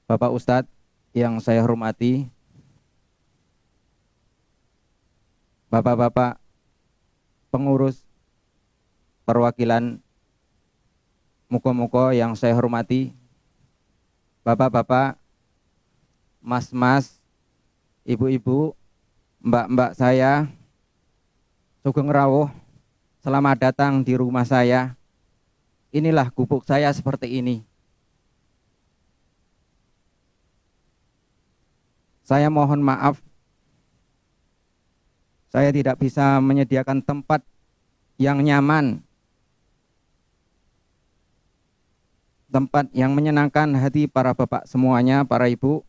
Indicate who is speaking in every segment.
Speaker 1: Bapak Ustadz yang saya hormati, Bapak-bapak pengurus perwakilan Muko-Muko yang saya hormati, Bapak-bapak, Mas-mas, Ibu-ibu, Mbak-mbak saya, Sugeng Rawuh, selamat datang di rumah saya. Inilah gubuk saya seperti ini. Saya mohon maaf, saya tidak bisa menyediakan tempat yang nyaman, tempat yang menyenangkan hati para bapak semuanya, para ibu.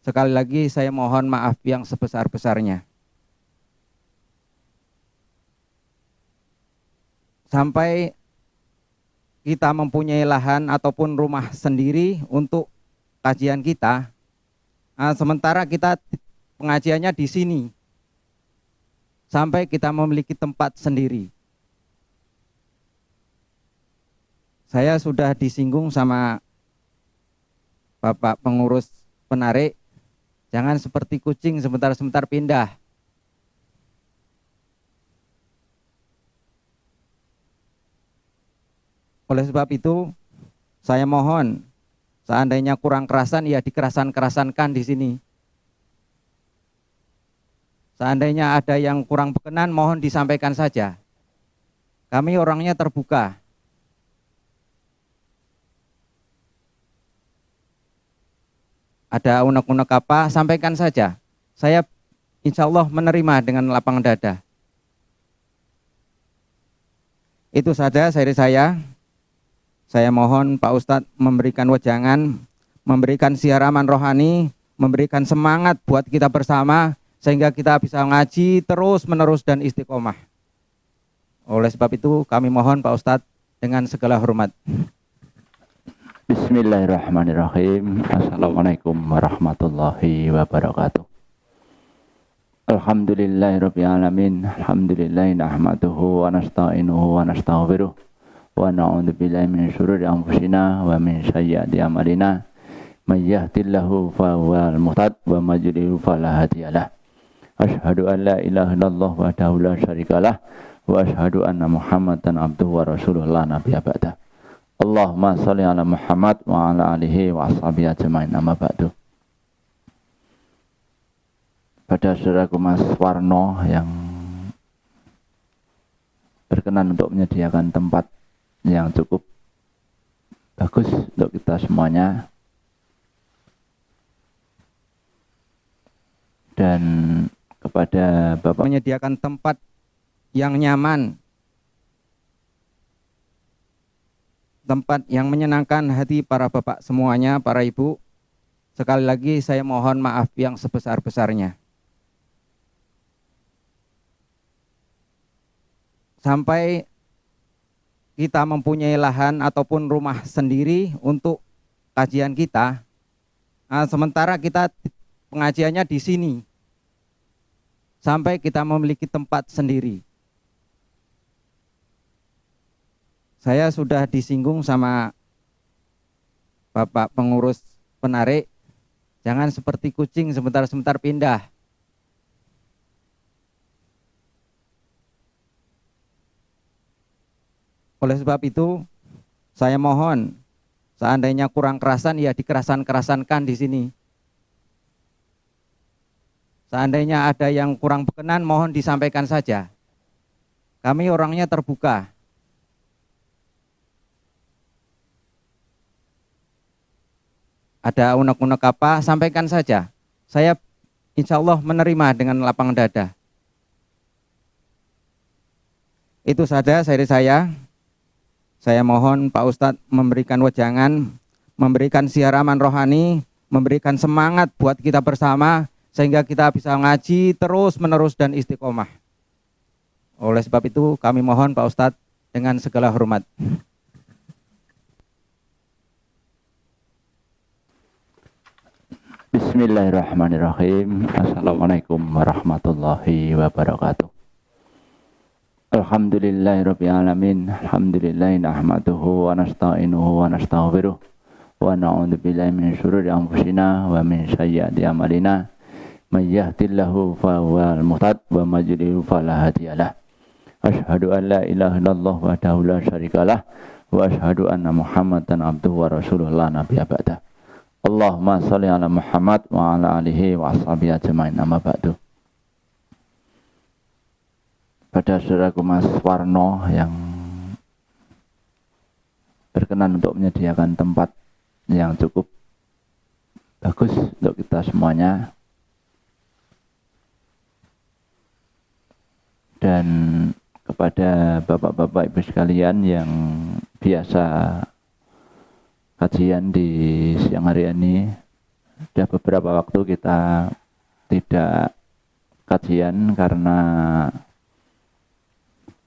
Speaker 1: Sekali lagi saya mohon maaf yang sebesar-besarnya. Sampai kita mempunyai lahan ataupun rumah sendiri untuk kajian kita, sementara kita pengajiannya di sini, sampai kita memiliki tempat sendiri. Saya sudah disinggung sama Bapak pengurus penarik, jangan seperti kucing sebentar-sebentar pindah. Oleh sebab itu, saya mohon, seandainya kurang kerasan, ya dikerasan-kerasankan di sini. Seandainya ada yang kurang berkenan, mohon disampaikan saja. Kami orangnya terbuka. Ada unek-unek apa, sampaikan saja. Saya insya Allah menerima dengan lapang dada. Itu saja dari saya. Saya mohon Pak Ustadz memberikan wejangan, memberikan siaraman rohani, memberikan semangat buat kita bersama, sehingga kita bisa ngaji terus menerus dan istiqomah. Oleh sebab itu kami mohon Pak Ustadz dengan segala hormat.
Speaker 2: Bismillahirrahmanirrahim. Assalamualaikum warahmatullahi wabarakatuh. Alhamdulillahirabbil alamin. Alhamdulillahi nahmaduhu wa nasta'inuhu wa nastaghfiruh wa na'udzu billahi min syururi anfusina wa min sayyiati a'malina. May yahdihillahu fahuwal muhtad wa may yudlil fala hadiyalah. Asyhadu an la ilaha illallah wahdahu la syarikalah wa asyhadu anna Muhammadan abduhu wa rasuluhu la nabiyya ba'dah. Allahumma sholli ala Muhammad wa ala alihi wa ashabihi ajmain, amma ba'du. Pada saudaraku Mas Warno yang berkenan untuk menyediakan tempat yang cukup bagus untuk kita semuanya, dan kepada Bapak
Speaker 1: menyediakan tempat yang nyaman, tempat yang menyenangkan hati para bapak semuanya, para ibu. Sekali lagi saya mohon maaf yang sebesar-besarnya. Sampai kita mempunyai lahan ataupun rumah sendiri untuk kajian kita, sementara kita pengajiannya di sini, sampai kita memiliki tempat sendiri. Saya sudah disinggung sama Bapak pengurus penarik, jangan seperti kucing sebentar-sebentar pindah. Oleh sebab itu, saya mohon, seandainya kurang kerasan, ya dikerasan-kerasankan di sini. Seandainya ada yang kurang berkenan, mohon disampaikan saja. Kami orangnya terbuka. Ada unek-unek apa, sampaikan saja. Saya insya Allah menerima dengan lapang dada. Itu saja dari saya. Saya mohon Pak Ustadz memberikan wejangan, memberikan siaraman rohani, memberikan semangat buat kita bersama, sehingga kita bisa ngaji terus menerus dan istiqomah. Oleh sebab itu kami mohon Pak Ustadz dengan segala hormat.
Speaker 2: Bismillahirrahmanirrahim. Assalamualaikum warahmatullahi wabarakatuh. Alhamdulillahirabbil alamin. Alhamdulillahi nahmaduhu wa nasta'inuhu wa nastaghfiruh wa na'udzu billahi min syururi anfusina wa min sayyiati a'malina. May yahdihillahu fahuwal muhtad wa may yudlil fala hadiyalah. Asyhadu an la ilaha illallah wahdahu la syarikalah wa asyhadu anna Muhammadan abduhu wa rasuluh la nabiyya ba'dah. Allahumma shalli ala Muhammad wa ala alihi wa ashabihi ajmain, amma ba'du. Pada saudaraku Mas Warno yang berkenan untuk menyediakan tempat yang cukup bagus untuk kita semuanya, dan kepada bapak-bapak ibu sekalian yang biasa kajian di siang hari ini. Sudah beberapa waktu kita tidak kajian karena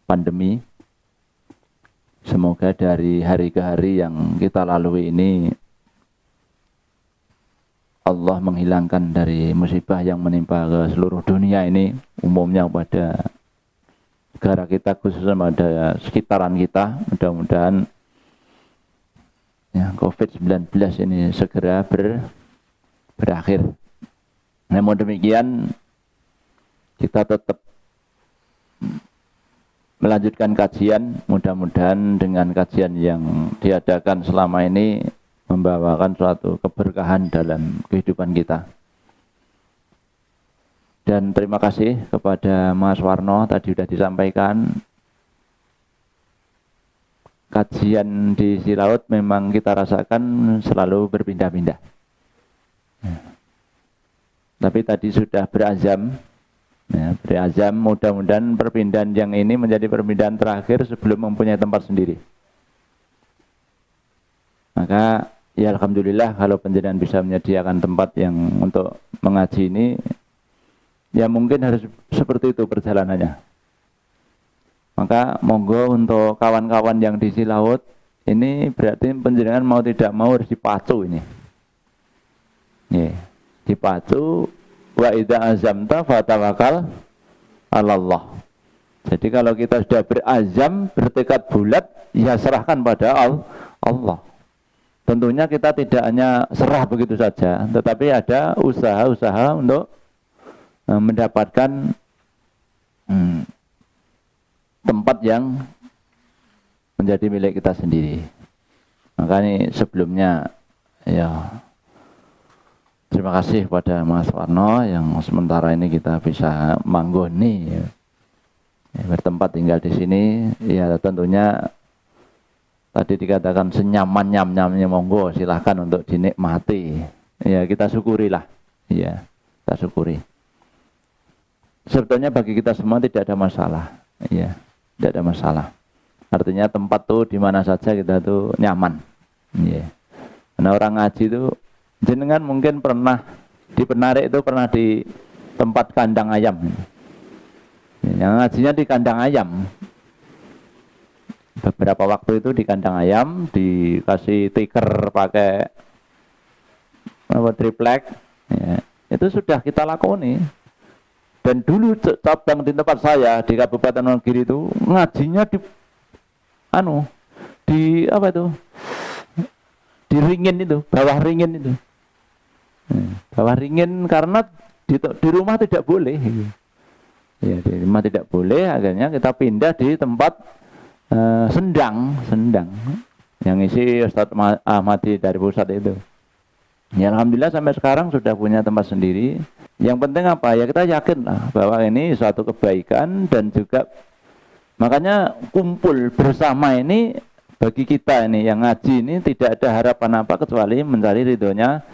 Speaker 2: pandemi. Semoga dari hari ke hari yang kita lalui ini Allah menghilangkan dari musibah yang menimpa ke seluruh dunia ini, umumnya pada negara kita, khususnya pada sekitaran kita. Mudah-mudahan ya, COVID-19 ini segera berakhir. Namun demikian, kita tetap melanjutkan kajian. Mudah-mudahan dengan kajian yang diadakan selama ini membawakan suatu keberkahan dalam kehidupan kita. Dan terima kasih kepada Mas Warno, tadi sudah disampaikan kajian di Silaut memang kita rasakan selalu berpindah-pindah. Tapi tadi sudah berazam, mudah-mudahan perpindahan yang ini menjadi perpindahan terakhir sebelum mempunyai tempat sendiri. Maka ya alhamdulillah kalau penjenengan bisa menyediakan tempat yang untuk mengaji ini, ya mungkin harus seperti itu perjalanannya. Maka monggo untuk kawan-kawan yang di Silaut, ini berarti penjenengan mau tidak mau harus dipacu ini. Ya, dipacu, wa idza azamta fatawakal 'alallah. Jadi kalau kita sudah berazam, bertekad bulat, ya serahkan pada Allah. Tentunya kita tidak hanya serah begitu saja, tetapi ada usaha-usaha untuk mendapatkan tempat yang menjadi milik kita sendiri. Maka ini sebelumnya ya terima kasih kepada Mas Warno yang sementara ini kita bisa manggoni ya, bertempat tinggal di sini. Ya tentunya tadi dikatakan senyaman-nyamannya, monggo silahkan untuk dinikmati. Ya kita syukurilah. Ya kita syukuri. Sebetulnya bagi kita semua tidak ada masalah. Ya tidak ada masalah. Artinya tempat tuh di mana saja kita tuh nyaman. Ya. Karena orang ngaji itu, jenengan mungkin pernah di Penarik itu pernah di tempat kandang ayam. Yang ngajinya di kandang ayam. Beberapa waktu itu di kandang ayam dikasih tikar pakai triplek. Ya. Itu sudah kita lakoni. Dan dulu cabang di tempat saya di Kabupaten Wonogiri itu ngajinya di ringin itu, bawah ringin itu. Bawah ringin karena di rumah tidak boleh. Ya, di rumah tidak boleh, akhirnya kita pindah di tempat sendang yang isi Ustadz Ahmadi dari pusat itu. Ya alhamdulillah sampai sekarang sudah punya tempat sendiri. Yang penting apa? Ya kita yakin lah bahwa ini suatu kebaikan, dan juga makanya kumpul bersama ini bagi kita ini yang ngaji ini tidak ada harapan apa kecuali mencari ridhonya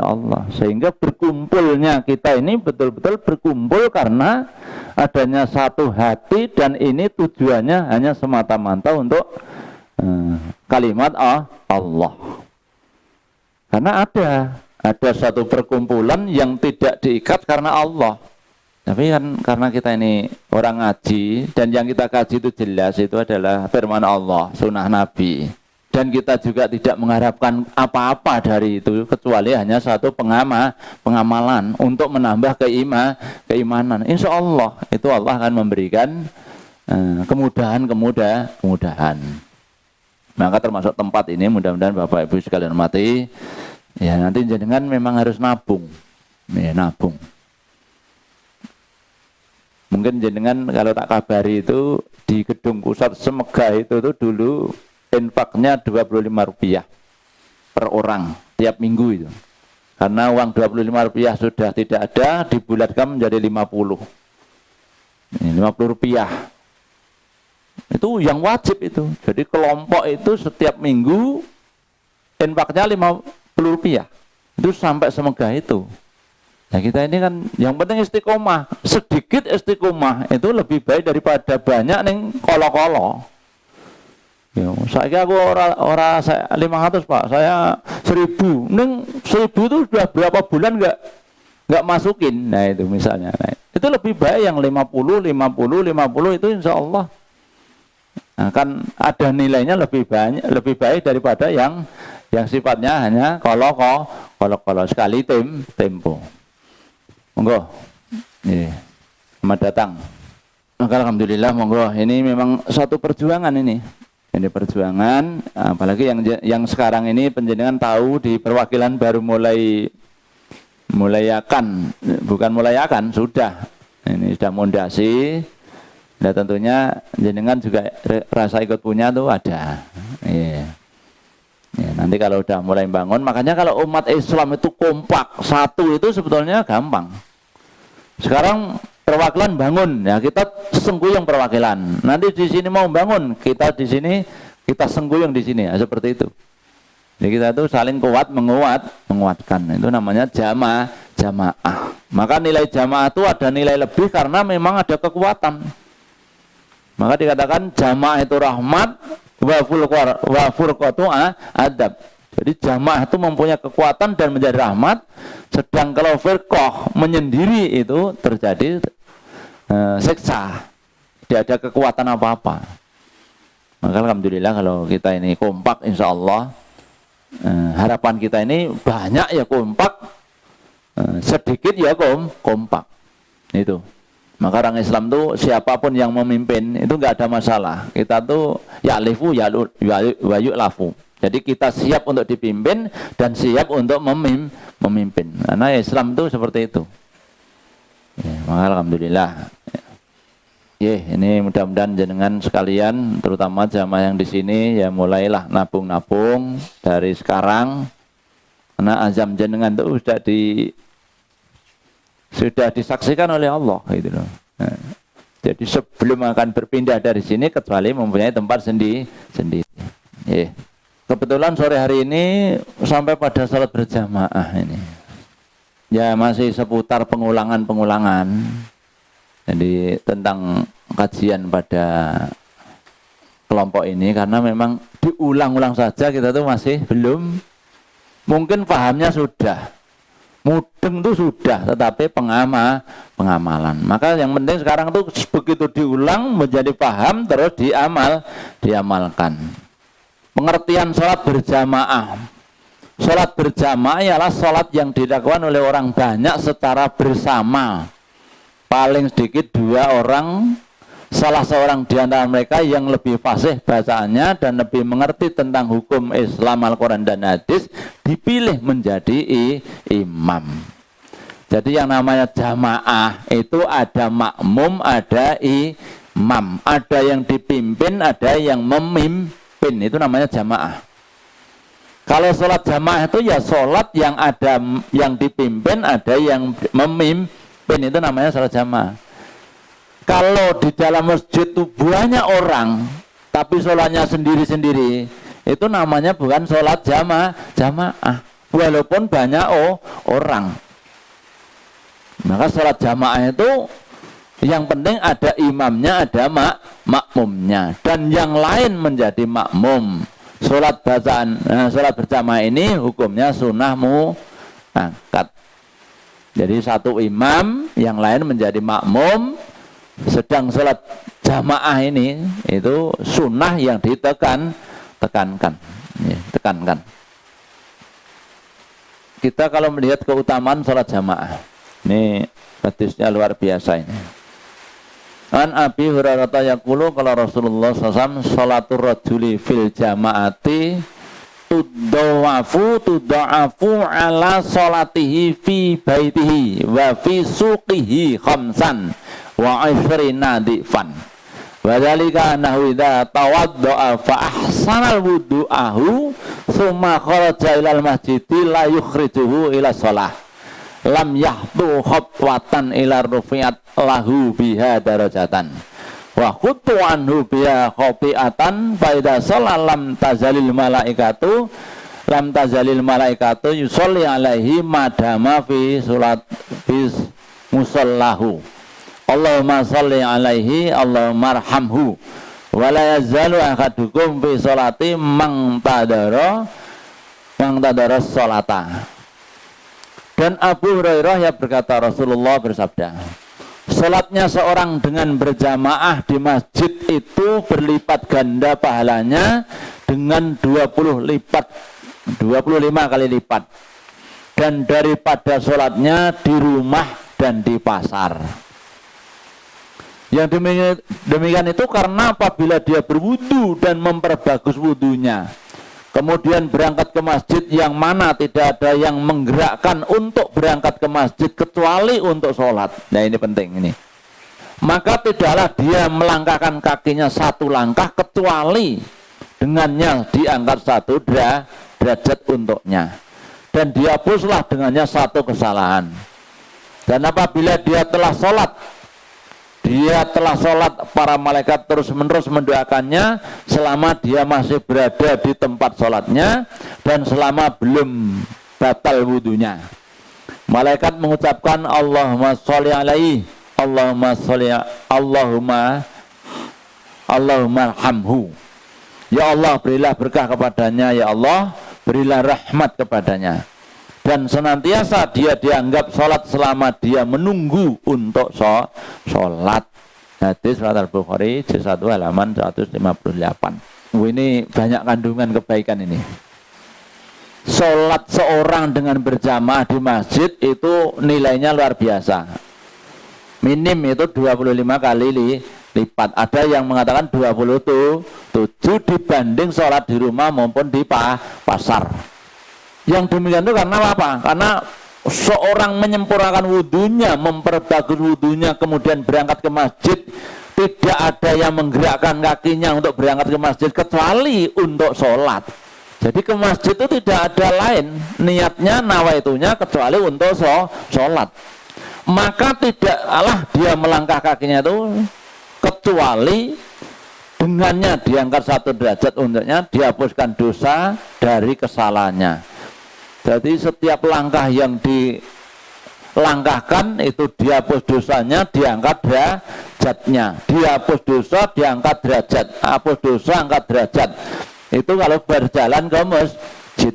Speaker 2: Allah. Sehingga berkumpulnya kita ini betul-betul berkumpul karena adanya satu hati, dan ini tujuannya hanya semata-mata untuk kalimat Allah. Karena ada satu perkumpulan yang tidak diikat karena Allah. Tapi kan karena kita ini orang ngaji, dan yang kita kaji itu jelas itu adalah firman Allah, sunnah Nabi. Dan kita juga tidak mengharapkan apa-apa dari itu kecuali hanya satu pengamalan untuk menambah keimanan. Insya Allah itu Allah akan memberikan kemudahan. Maka termasuk tempat ini mudah-mudahan Bapak Ibu sekalian hormati, ya nanti jenengan memang harus nabung. Ya, nabung. Mungkin jenengan kalau tak kabari itu di gedung pusat Semega itu tuh dulu infaknya Rp25 per orang tiap minggu itu. Karena uang Rp25 sudah tidak ada, dibulatkan menjadi 50. Ini Rp50. Itu yang wajib itu. Jadi kelompok itu setiap minggu infaknya Rp50. Itu sampai Semega itu. Nah kita ini kan yang penting istiqomah. Sedikit istiqomah itu lebih baik daripada banyak ning kolo-kolo. Ya, saya aku ora saya 500 Pak, saya 1000. Ning 1000 itu sudah berapa bulan enggak masukin. Nah itu misalnya. Nah, itu lebih baik yang 50 itu insya Allah. Nah, kan ada nilainya lebih banyak, lebih baik daripada yang sifatnya hanya kalau sekali tempo. Monggo. Nih, selamat datang. Maka alhamdulillah monggo. Ini memang satu perjuangan ini. Ini perjuangan, apalagi yang sekarang ini penjenengan tahu di perwakilan baru mulai akan sudah. Ini sudah mondasi. Nah tentunya jenengan juga rasa ikut punya tuh ada. Iya. Ya, nanti kalau udah mulai bangun, makanya kalau umat Islam itu kompak satu itu sebetulnya gampang. Sekarang perwakilan bangun, ya kita sengguyung perwakilan. Nanti di sini mau bangun, kita di sini kita sengguyung di sini, ya, seperti itu. Jadi kita itu saling menguatkan. Itu namanya jamaah. Maka nilai jamaah itu ada nilai lebih karena memang ada kekuatan. Maka dikatakan jamaah itu rahmat wa furqatu adab. Jadi jamaah itu mempunyai kekuatan dan menjadi rahmat, sedang kalau firqah menyendiri itu terjadi siksa. Tidak ada kekuatan apa-apa. Maka alhamdulillah kalau kita ini kompak insya Allah, harapan kita ini banyak ya kompak, sedikit ya kompak. Itu. Maka orang Islam tuh siapapun yang memimpin itu enggak ada masalah. Kita tuh ya'lifu wa yu'lafu. Jadi kita siap untuk dipimpin dan siap untuk memimpin. Karena Islam itu seperti itu. Ya, maka alhamdulillah. Ya, ini mudah-mudahan jenengan sekalian, terutama jamaah yang di sini ya mulailah nabung-nabung dari sekarang. Karena azam jenengan itu sudah disaksikan oleh Allah gitu loh. Nah, jadi sebelum akan berpindah dari sini kecuali mempunyai tempat sendiri. Yeah. Kebetulan sore hari ini sampai pada salat berjamaah ini. Ya masih seputar pengulangan. Jadi tentang kajian pada kelompok ini karena memang diulang-ulang saja kita tuh masih belum, mungkin pahamnya sudah. Mudeng itu sudah, tetapi pengamalan. Maka yang penting sekarang itu begitu diulang menjadi paham terus diamalkan. Pengertian sholat berjamaah. Sholat berjamaah ialah sholat yang dilakukan oleh orang banyak secara bersama. Paling sedikit 2 orang, salah seorang di antara mereka yang lebih fasih bacaannya dan lebih mengerti tentang hukum Islam, Al-Quran dan Hadis dipilih menjadi imam. Jadi yang namanya jamaah itu ada makmum, ada imam, ada yang dipimpin, ada yang memimpin. Itu namanya jamaah. Kalau sholat jamaah itu ya sholat yang ada yang dipimpin, ada yang memimpin. Itu namanya sholat jamaah. Kalau di dalam masjid itu banyak orang, tapi sholatnya sendiri-sendiri, itu namanya bukan sholat jamaah. Walaupun banyak orang. Maka sholat jamaah itu yang penting ada imamnya, ada makmumnya, dan yang lain menjadi makmum. Sholat berjamaah ini hukumnya sunnah muakkad. Jadi satu imam, yang lain menjadi makmum. Sedang sholat jamaah ini itu sunnah yang tekankan. Kita kalau melihat keutamaan sholat jamaah, ini hadisnya luar biasa ini. An Abi Hurairah yaqulu qala Rasulullah sallallahu alaihi wasallam salatul rajuli fil jama'ati tudha'afu ala salatihi fi baitihi wa fi suqihi khamsan wa 'ishrina dhifan. Wa dzalika annahu idza tawadda'a fa ahsanal wudu'ahu tsumma kharaja ilal masjidi la yukhrijuhu ila shalah lam yahtu khatwatan ila rufi'at lahu biha darajatan wa khutu anhu biha khati'atan fa idza shalla lam tazalil malaikatu yusolli alaihi madama fi salat bis musallahu Allahumma sholli alaihi Allahumma arhamhu wa la yazalu ahadukum fi sholati mangtadara sholata. Dan Abu Hurairah yang berkata Rasulullah bersabda, salatnya seorang dengan berjamaah di masjid itu berlipat ganda pahalanya dengan 25 kali lipat, dan daripada salatnya di rumah dan di pasar. Yang demikian itu karena apabila dia berwudu dan memperbagus wudunya, kemudian berangkat ke masjid yang mana tidak ada yang menggerakkan untuk berangkat ke masjid kecuali untuk sholat. Nah ini penting ini. Maka tidaklah dia melangkahkan kakinya satu langkah kecuali dengannya diangkat satu derajat untuknya. Dan dihapuslah dengannya satu kesalahan. Dan apabila dia telah sholat, para malaikat terus-menerus mendoakannya selama dia masih berada di tempat sholatnya dan selama belum batal wudunya. Malaikat mengucapkan Allahumma sholli alaihi, Allahumma arhamhu. Ya Allah, berilah berkah kepadanya, ya Allah, berilah rahmat kepadanya. Dan senantiasa dia dianggap sholat selama dia menunggu untuk sholat. Hadis riwayat Al-Bukhari juz 1 halaman 158. Ini banyak kandungan kebaikan ini. Sholat seorang dengan berjamaah di masjid itu nilainya luar biasa. Minim itu 25 kali lipat. Ada yang mengatakan 27 dibanding sholat di rumah maupun di pasar. Yang demikian itu karena apa? Karena seorang menyempurnakan wudunya, memperbagus wudunya, kemudian berangkat ke masjid, tidak ada yang menggerakkan kakinya untuk berangkat ke masjid kecuali untuk sholat. Jadi ke masjid itu tidak ada lain niatnya, nawaitunya kecuali untuk sholat. Maka tidaklah dia melangkah kakinya itu kecuali dengannya diangkat satu derajat untuknya, dihapuskan dosa dari kesalahannya. Jadi setiap langkah yang dilangkahkan itu dihapus dosanya, diangkat derajatnya. Dihapus dosa, diangkat derajat. Hapus dosa, angkat derajat. Itu kalau berjalan ke masjid.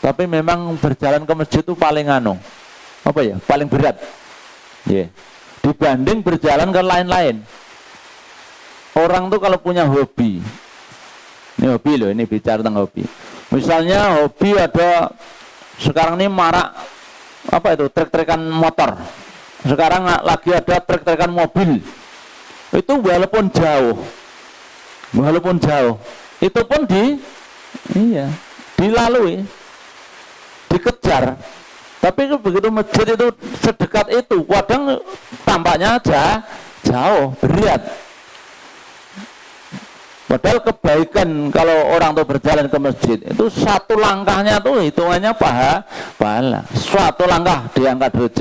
Speaker 2: Tapi memang berjalan ke masjid itu paling paling berat. Yeah. Dibanding berjalan ke lain-lain. Orang tuh kalau punya hobi, ini hobi loh, ini bicara tentang hobi. Misalnya hobi ada sekarang ini marak trek-trekan motor. Sekarang lagi ada trek-trekan mobil. Itu walaupun jauh, itu pun dilalui, dikejar. Tapi begitu masjid itu sedekat itu, kadang tampaknya aja jauh, berat. Padahal kebaikan kalau orang tuh berjalan ke masjid itu satu langkahnya tuh hitungannya pahala. Suatu langkah diangkat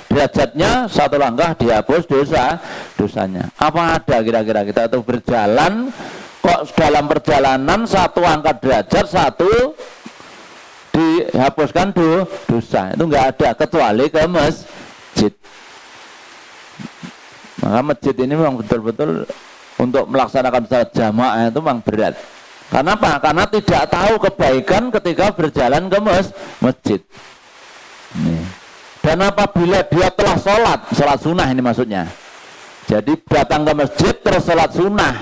Speaker 2: derajatnya, satu langkah dihapus dosanya. Apa ada kira-kira kita tuh berjalan kok dalam perjalanan satu angkat derajat, satu dihapuskan dosa. Itu enggak ada kecuali ke masjid. Maka masjid ini memang betul-betul untuk melaksanakan salat jamaah itu memang berat. Karena apa? Karena tidak tahu kebaikan ketika berjalan ke masjid. Dan apabila dia telah sholat sunnah ini maksudnya. Jadi datang ke masjid terus sholat sunnah.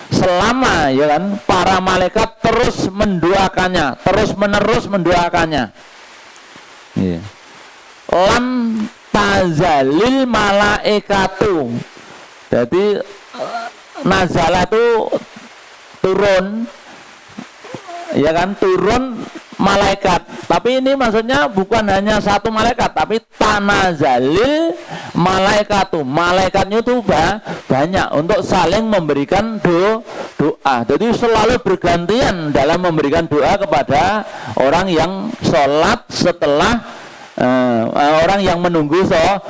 Speaker 2: Selama para malaikat terus mendoakannya, terus menerus mendoakannya. Lam tazalil malaikatu. Jadi nazala itu turun, ya kan, turun malaikat. Tapi ini maksudnya bukan hanya satu malaikat, tapi tanazalil malaikatu. Malaikatnya itu banyak untuk saling memberikan doa. Jadi selalu bergantian dalam memberikan doa kepada orang yang sholat setelah orang yang menunggu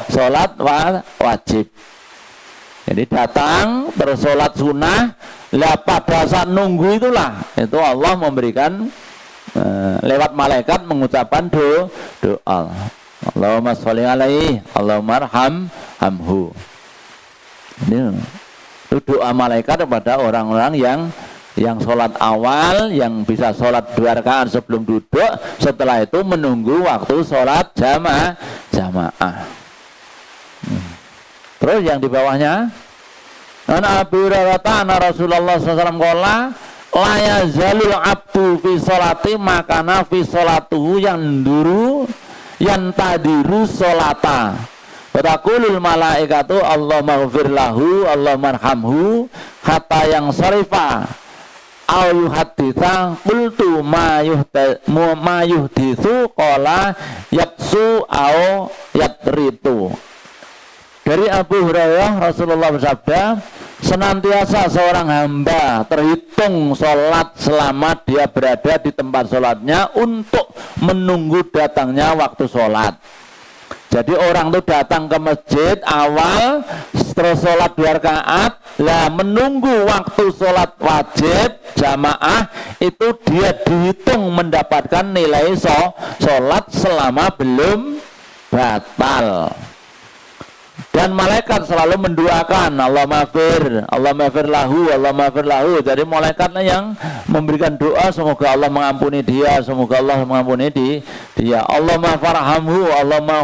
Speaker 2: sholat wajib. Jadi datang terus sholat sunnah, lah pada saat nunggu itulah itu Allah memberikan lewat malaikat mengucapkan doa. Allahumma sholli alaihi, Allahumma arhamhu. Ini doa malaikat kepada orang-orang yang sholat awal, yang bisa sholat 2 rakaat sebelum duduk, setelah itu menunggu waktu sholat jamaah. Terus yang di bawahnya, An Abi Hurairah anna Rasulullah SAW qala la yazalul abdu fi sholati makana fi sholatuhu yang tadiru sholata. Fataqulul malaikatu Allahumma ighfir lahu Allahumma arhamhu hatta yang syarifa au yuhadditsa qultu ma yuhditsu qala yatsu au yatritu. Dari Abu Hurairah Rasulullah bersabda, senantiasa seorang hamba terhitung sholat selama dia berada di tempat sholatnya untuk menunggu datangnya waktu sholat. Jadi orang itu datang ke masjid awal, terus sholat 2 rakaat, lah menunggu waktu sholat wajib jamaah, itu dia dihitung mendapatkan nilai sholat selama belum batal. Dan malaikat selalu mendoakan Allah maghfir lahu. Jadi malaikatlah yang memberikan doa, semoga Allah mengampuni dia, semoga Allah mengampuni dia. Allahumma farhamhu, Allahumma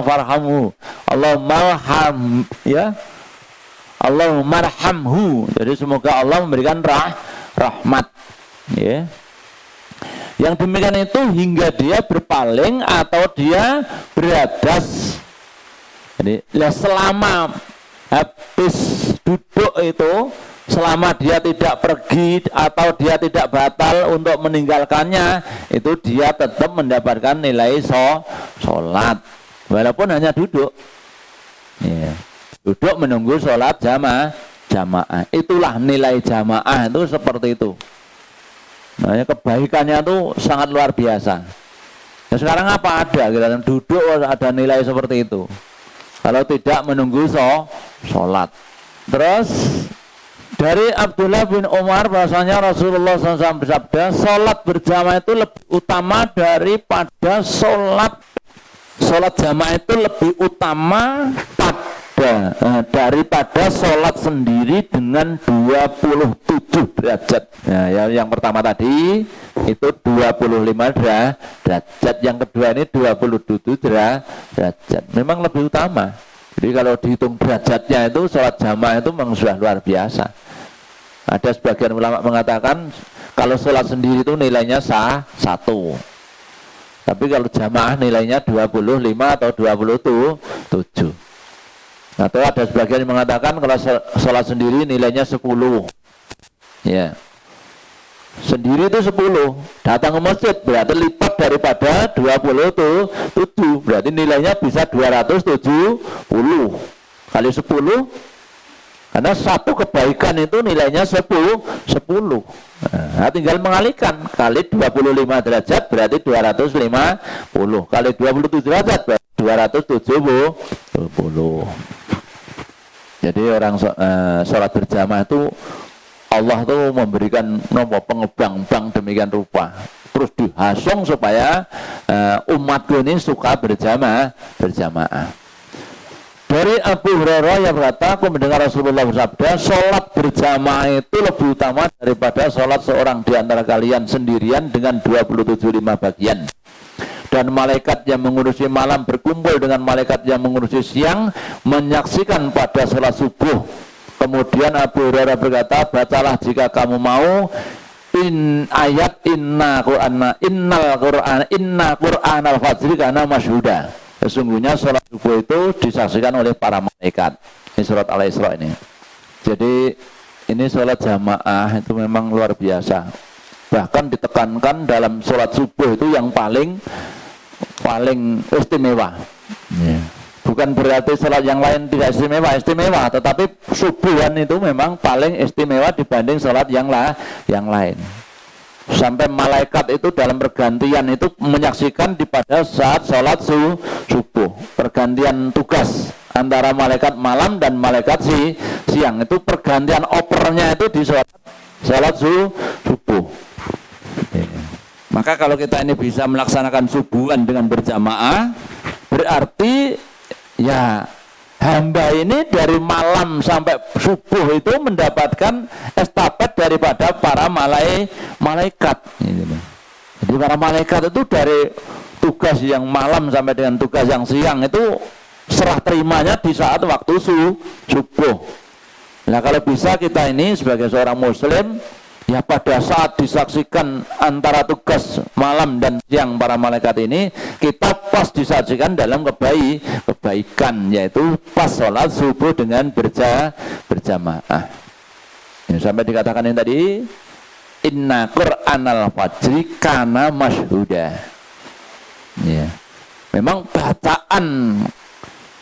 Speaker 2: arhamhu. Jadi semoga Allah memberikan rahmat, ya. Yang demikian itu hingga dia berpaling atau dia beradas. Jadi selama habis duduk itu, selama dia tidak pergi atau dia tidak batal untuk meninggalkannya, itu dia tetap mendapatkan nilai sholat walaupun hanya duduk, ya. Duduk menunggu sholat jamaah. Itulah nilai jamaah itu seperti itu. Nah, kebaikannya itu sangat luar biasa. Nah, sekarang apa ada kita duduk ada nilai seperti itu kalau tidak menunggu sholat. Terus dari Abdullah bin Umar bahasanya Rasulullah SAW bersabda, sholat berjamaah itu lebih utama daripada sholat jamaah itu lebih utama daripada sholat sendiri dengan 27 derajat. Nah, yang pertama tadi itu 25 derajat, yang kedua ini 27 derajat. Memang lebih utama. Jadi kalau dihitung derajatnya itu sholat jamaah itu memang sudah luar biasa. Ada sebagian ulama mengatakan kalau sholat sendiri itu nilainya 1, tapi kalau jamaah nilainya 25 atau 27. Atau ada sebagian yang mengatakan kalau sholat sendiri nilainya 10, ya. Sendiri itu 10, datang ke masjid berarti lipat daripada 27, berarti nilainya bisa 270 kali 10, karena satu kebaikan itu nilainya 10. Nah, tinggal mengalihkan, kali 25 derajat berarti 250, kali 27 derajat berarti 270. Jadi orang sholat berjamaah itu Allah tuh memberikan pengebang-bang demikian rupa, terus dihasung supaya umatku ini suka berjamaah. Dari Abu Hurairah yang berkata, aku mendengar Rasulullah bersabda, sholat berjamaah itu lebih utama daripada sholat seorang di antara kalian sendirian dengan 27,5 bagian. Dan malaikat yang mengurusi malam berkumpul dengan malaikat yang mengurusi siang menyaksikan pada sholat subuh. Kemudian Abu Hurairah berkata, bacalah jika kamu mau ayat inna Qur'an al-fajri kana masyhuda. Sesungguhnya sholat subuh itu disaksikan oleh para malaikat. Ini surat Al-Isra ini. Jadi ini sholat jamaah itu memang luar biasa. Bahkan ditekankan dalam sholat subuh itu yang paling istimewa. Ya. Bukan berarti sholat yang lain tidak istimewa, tetapi subuhan itu memang paling istimewa dibanding sholat yang lain. Sampai malaikat itu dalam pergantian itu menyaksikan pada saat sholat subuh, pergantian tugas antara malaikat malam dan malaikat siang, itu pergantian opernya itu di sholat subuh. Maka kalau kita ini bisa melaksanakan subuhan dengan berjamaah, berarti ya hamba ini dari malam sampai subuh itu mendapatkan estafet daripada para malaikat. Jadi para malaikat itu dari tugas yang malam sampai dengan tugas yang siang itu serah terimanya di saat waktu subuh. Nah kalau bisa kita ini sebagai seorang muslim, ya pada saat disaksikan antara tugas malam dan siang para malaikat ini, kita pas disaksikan dalam kebaikan, yaitu pas sholat subuh dengan berjamaah. Ya, sampai dikatakan yang tadi, inna qur'anal fajri kana masyhuda. Ya. Memang bacaan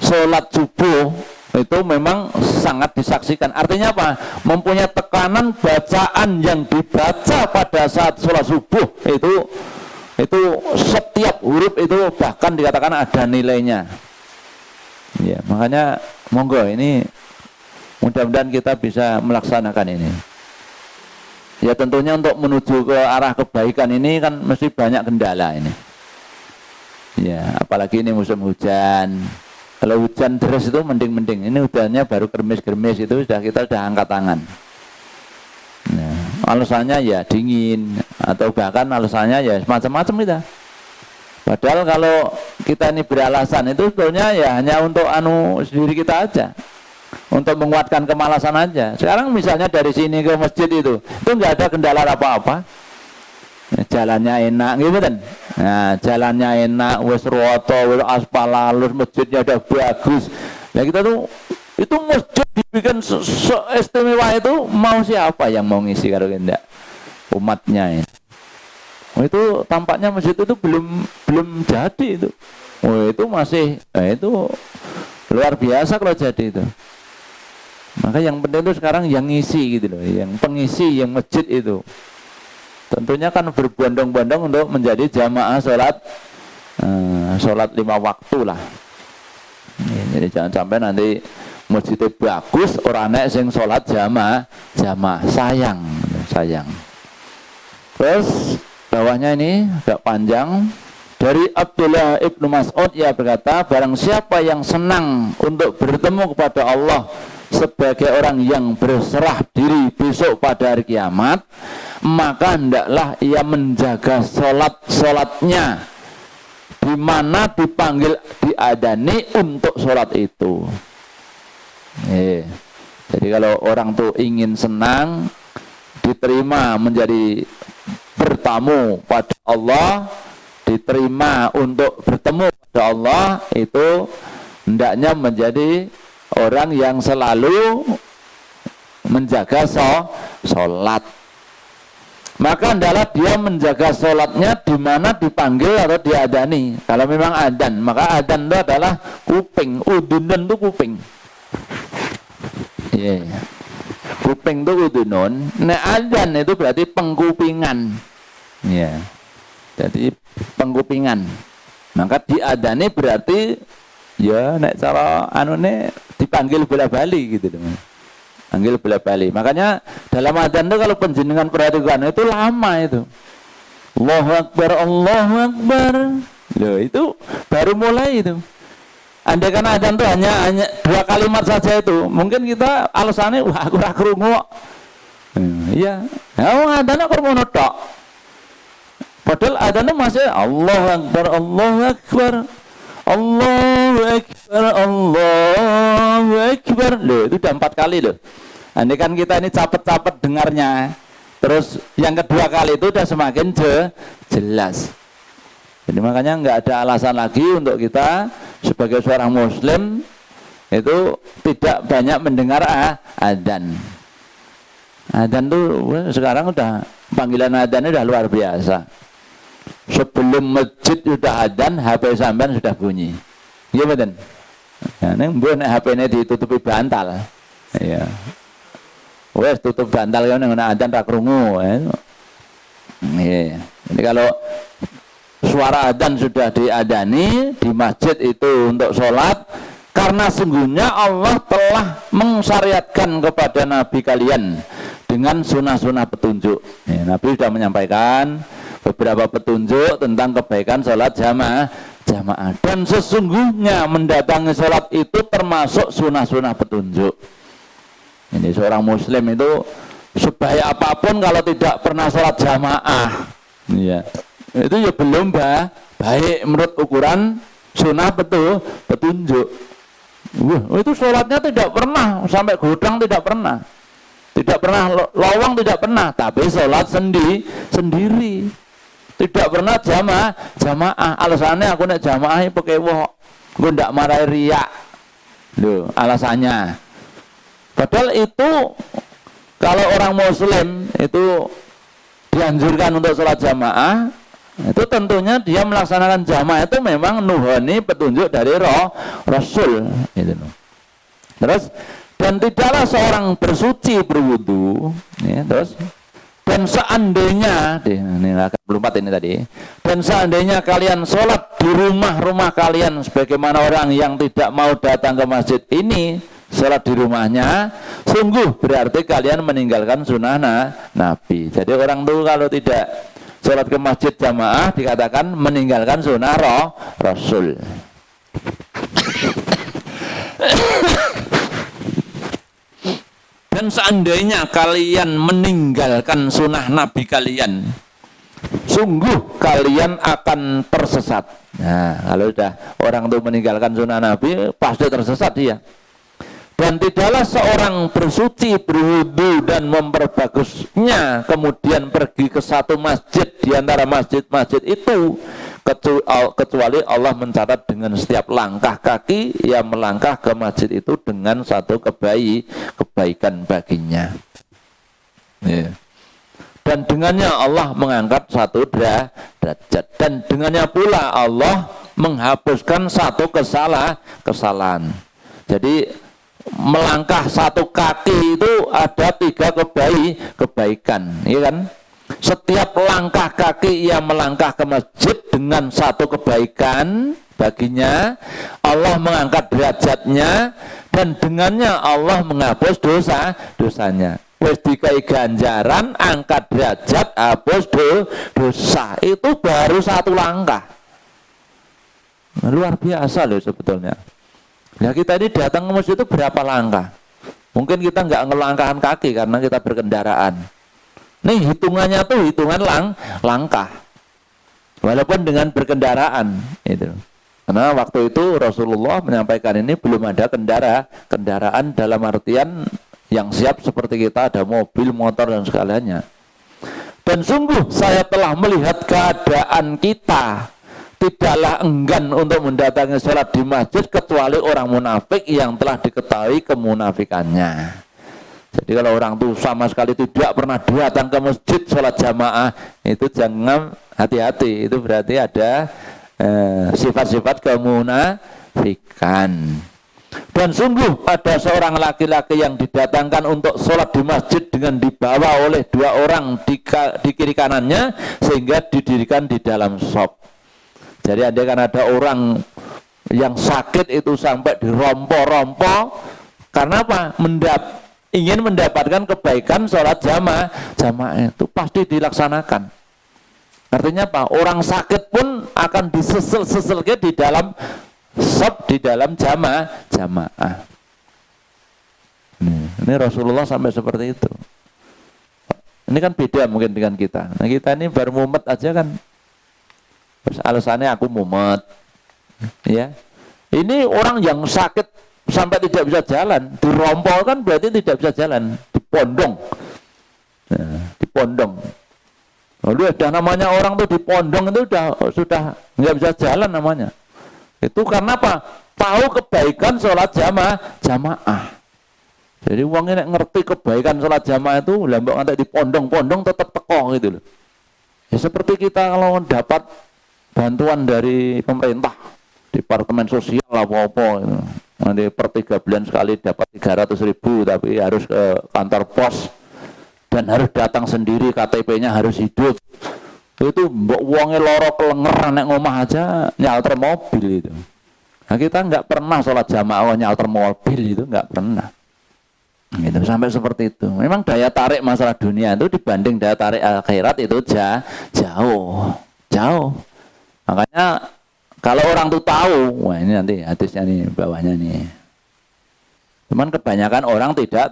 Speaker 2: sholat subuh itu memang sangat disaksikan. Artinya apa? Mempunyai tekanan bacaan yang dibaca pada saat sholat subuh itu setiap huruf itu bahkan dikatakan ada nilainya. Ya, makanya monggo ini mudah-mudahan kita bisa melaksanakan ini. Ya tentunya untuk menuju ke arah kebaikan ini kan mesti banyak kendala ini. Ya, apalagi ini musim hujan. Kalau hujan deras itu mending-mending. Ini hujannya baru germis-germis itu kita sudah angkat tangan. Nah, alasannya ya dingin atau bahkan alasannya ya macam-macam kita. Padahal kalau kita ini beralasan itu sebetulnya ya hanya untuk sendiri kita aja. Untuk menguatkan kemalasan aja. Sekarang misalnya dari sini ke masjid itu enggak ada kendala apa-apa. Jalannya enak gitu kan. Nah, jalannya enak, wis roto, wis aspal halus, masjidnya udah bagus. Nah, kita tuh itu masjid dibikin istimewa itu mau siapa yang mau ngisi kalau tidak umatnya ini. Oh, itu tampaknya masjid itu belum jadi itu. Oh, itu masih itu luar biasa kalau jadi itu. Maka yang penting itu sekarang yang ngisi gitu loh, yang pengisi yang masjid itu. Tentunya kan berbondong-bondong untuk menjadi jamaah sholat 5 waktu lah. Jadi jangan sampai nanti masjidnya bagus, orang nek sing sholat jamaah sayang. Terus bawahnya ini agak panjang. Dari Abdullah ibnu Mas'ud ia berkata, barang siapa yang senang untuk bertemu kepada Allah sebagai orang yang berserah diri besok pada hari kiamat, maka hendaklah ia menjaga sholatnya di mana dipanggil diadani untuk sholat itu. Jadi kalau orang tuh ingin senang, diterima menjadi bertamu pada Allah, diterima untuk bertemu pada Allah, itu hendaknya menjadi orang yang selalu menjaga sholat. Maka hendaklah dia menjaga sholatnya di mana dipanggil atau diadani. Kalau memang adan, maka adan itu adalah kuping. Udunun itu kuping. Kuping itu udunun. Nah, adan itu berarti pengkupingan. Jadi pengkupingan. Maka diadani berarti ya nek cara dipanggil bola-bali gitu teman. Panggil bola-bali. Makanya dalam adzan itu kalau penjenengan perhatikan itu lama itu. Allahu Akbar, Allahu Akbar. Loh, itu baru mulai itu. Andai kan adzan itu hanya 2 kalimat saja itu, mungkin kita alasannya wah aku ora krungu. Iya. Nah, adzan kok ngono tok. Padahal adzan masih Allahu Akbar, Allahu Akbar. Allahu Akbar, Allahu Akbar. Loh, itu udah 4 kali loh. Andai kan kita ini capet-capet dengarnya, terus yang kedua kali itu udah semakin jelas. Jadi makanya nggak ada alasan lagi untuk kita sebagai seorang muslim itu tidak banyak mendengar adzan. Adzan tuh sekarang udah panggilan adzannya udah luar biasa. Sebelum masjid sudah adzan, HP sampean sudah bunyi. Iya betul. Ya, neng mbok nek HP-ne ditutupi bantal. Iya. Wes tutup bantal kan nang adzan ra krungu. Iya. Jadi kalau suara adzan sudah diadzani di masjid itu untuk sholat, karena sungguhnya Allah telah mensyariatkan kepada Nabi kalian dengan sunnah-sunnah petunjuk. Ya, Nabi sudah menyampaikan beberapa petunjuk tentang kebaikan sholat jamaah. Dan sesungguhnya mendatangi sholat itu termasuk sunnah-sunnah petunjuk. Ini seorang muslim itu supaya apapun kalau tidak pernah sholat jamaah, ya, itu ya belum baik menurut ukuran sunnah petunjuk. Itu sholatnya tidak pernah sampai gudang, tidak pernah lowong, tidak pernah, tapi sholat sendiri, tidak pernah jamaah. Alasannya aku nek jamaah pakai wong, gue ndak marahi riak, loh alasannya. Padahal itu kalau orang muslim itu dianjurkan untuk sholat jamaah, itu tentunya dia melaksanakan jamaah itu memang nuhoni petunjuk dari Rasul gitu. Terus dan tidaklah seorang bersuci berwudu, ya, terus dan seandainya ini belum ini tadi, dan seandainya kalian sholat di rumah kalian sebagaimana orang yang tidak mau datang ke masjid ini sholat di rumahnya, sungguh berarti kalian meninggalkan sunnah Nabi. Jadi orang tuh kalau tidak sholat ke masjid jamaah dikatakan meninggalkan sunnah Rasul. Dan seandainya kalian meninggalkan sunnah Nabi kalian, sungguh kalian akan tersesat. Nah, kalau sudah orang tuh meninggalkan sunnah Nabi pasti tersesat dia. Dan tidaklah seorang bersuci, berwudu dan memperbagusnya kemudian pergi ke satu masjid di antara masjid-masjid itu kecuali Allah mencatat dengan setiap langkah kaki yang melangkah ke masjid itu dengan satu kebaikan baginya. Yeah. Dan dengannya Allah mengangkat satu derajat, dan dengannya pula Allah menghapuskan satu kesalahan. Jadi melangkah satu kaki itu ada 3 kebaikan, ya kan? Setiap langkah kaki yang melangkah ke masjid dengan satu kebaikan baginya, Allah mengangkat derajatnya, dan dengannya Allah menghapus dosanya. Wis dikai ganjaran, angkat derajat, hapus dosa. Itu baru satu langkah. Luar biasa loh sebetulnya. Nah kita ini datang ke masjid itu berapa langkah? Mungkin kita nggak ngelangkahan kaki karena kita berkendaraan. Nih hitungannya tuh hitungan langkah. Walaupun dengan berkendaraan itu. Karena waktu itu Rasulullah menyampaikan ini belum ada kendaraan dalam artian yang siap seperti kita ada mobil, motor dan segalanya. Dan sungguh saya telah melihat keadaan kita tidaklah enggan untuk mendatangi sholat di masjid kecuali orang munafik yang telah diketahui kemunafikannya. Jadi kalau orang itu sama sekali tidak pernah datang ke masjid sholat jamaah, itu jangan, hati-hati, itu berarti ada sifat-sifat kemunafikan. Dan sungguh ada seorang laki-laki yang didatangkan untuk sholat di masjid dengan dibawa oleh 2 orang di kiri kanannya sehingga didirikan di dalam shop. Jadi ada orang yang sakit itu sampai dirompo-rompo karena apa? Ingin mendapatkan kebaikan sholat jamaah itu pasti dilaksanakan. Artinya apa? Orang sakit pun akan disesel-seselnya di dalam shop, di dalam jamaah. Ini Rasulullah sampai seperti itu. Ini kan beda mungkin dengan kita. Nah kita ini baru mumet aja kan. Terus alasannya aku mumet, ya. Ini orang yang sakit sampai tidak bisa jalan, dirompol kan berarti tidak bisa jalan, dipondong, dipondong. Lalu sudah namanya orang tuh dipondong itu sudah nggak bisa jalan namanya. Itu karena apa? Tahu kebaikan sholat jamaah. Jadi wong nek ngerti kebaikan sholat jamaah itu, lah mbok ngantek di pondong-pondong tetap teko gitu loh. Ya seperti kita kalau dapat bantuan dari pemerintah, departemen sosial apa-apa gitu. Nanti per 3 bulan sekali dapat 300.000, tapi harus ke kantor pos dan harus datang sendiri, KTP-nya harus hidup. Itu mbok wonge loro kelenger nek ngomah aja nyalter mobil itu. Nah, kita nggak pernah sholat jamaah nyalter mobil itu, nggak pernah. Gitu, sampai seperti itu. Memang daya tarik masalah dunia itu dibanding daya tarik akhirat itu jauh. Makanya kalau orang tuh tahu, wah ini nanti hadisnya nih bawahnya nih. Cuman kebanyakan orang tidak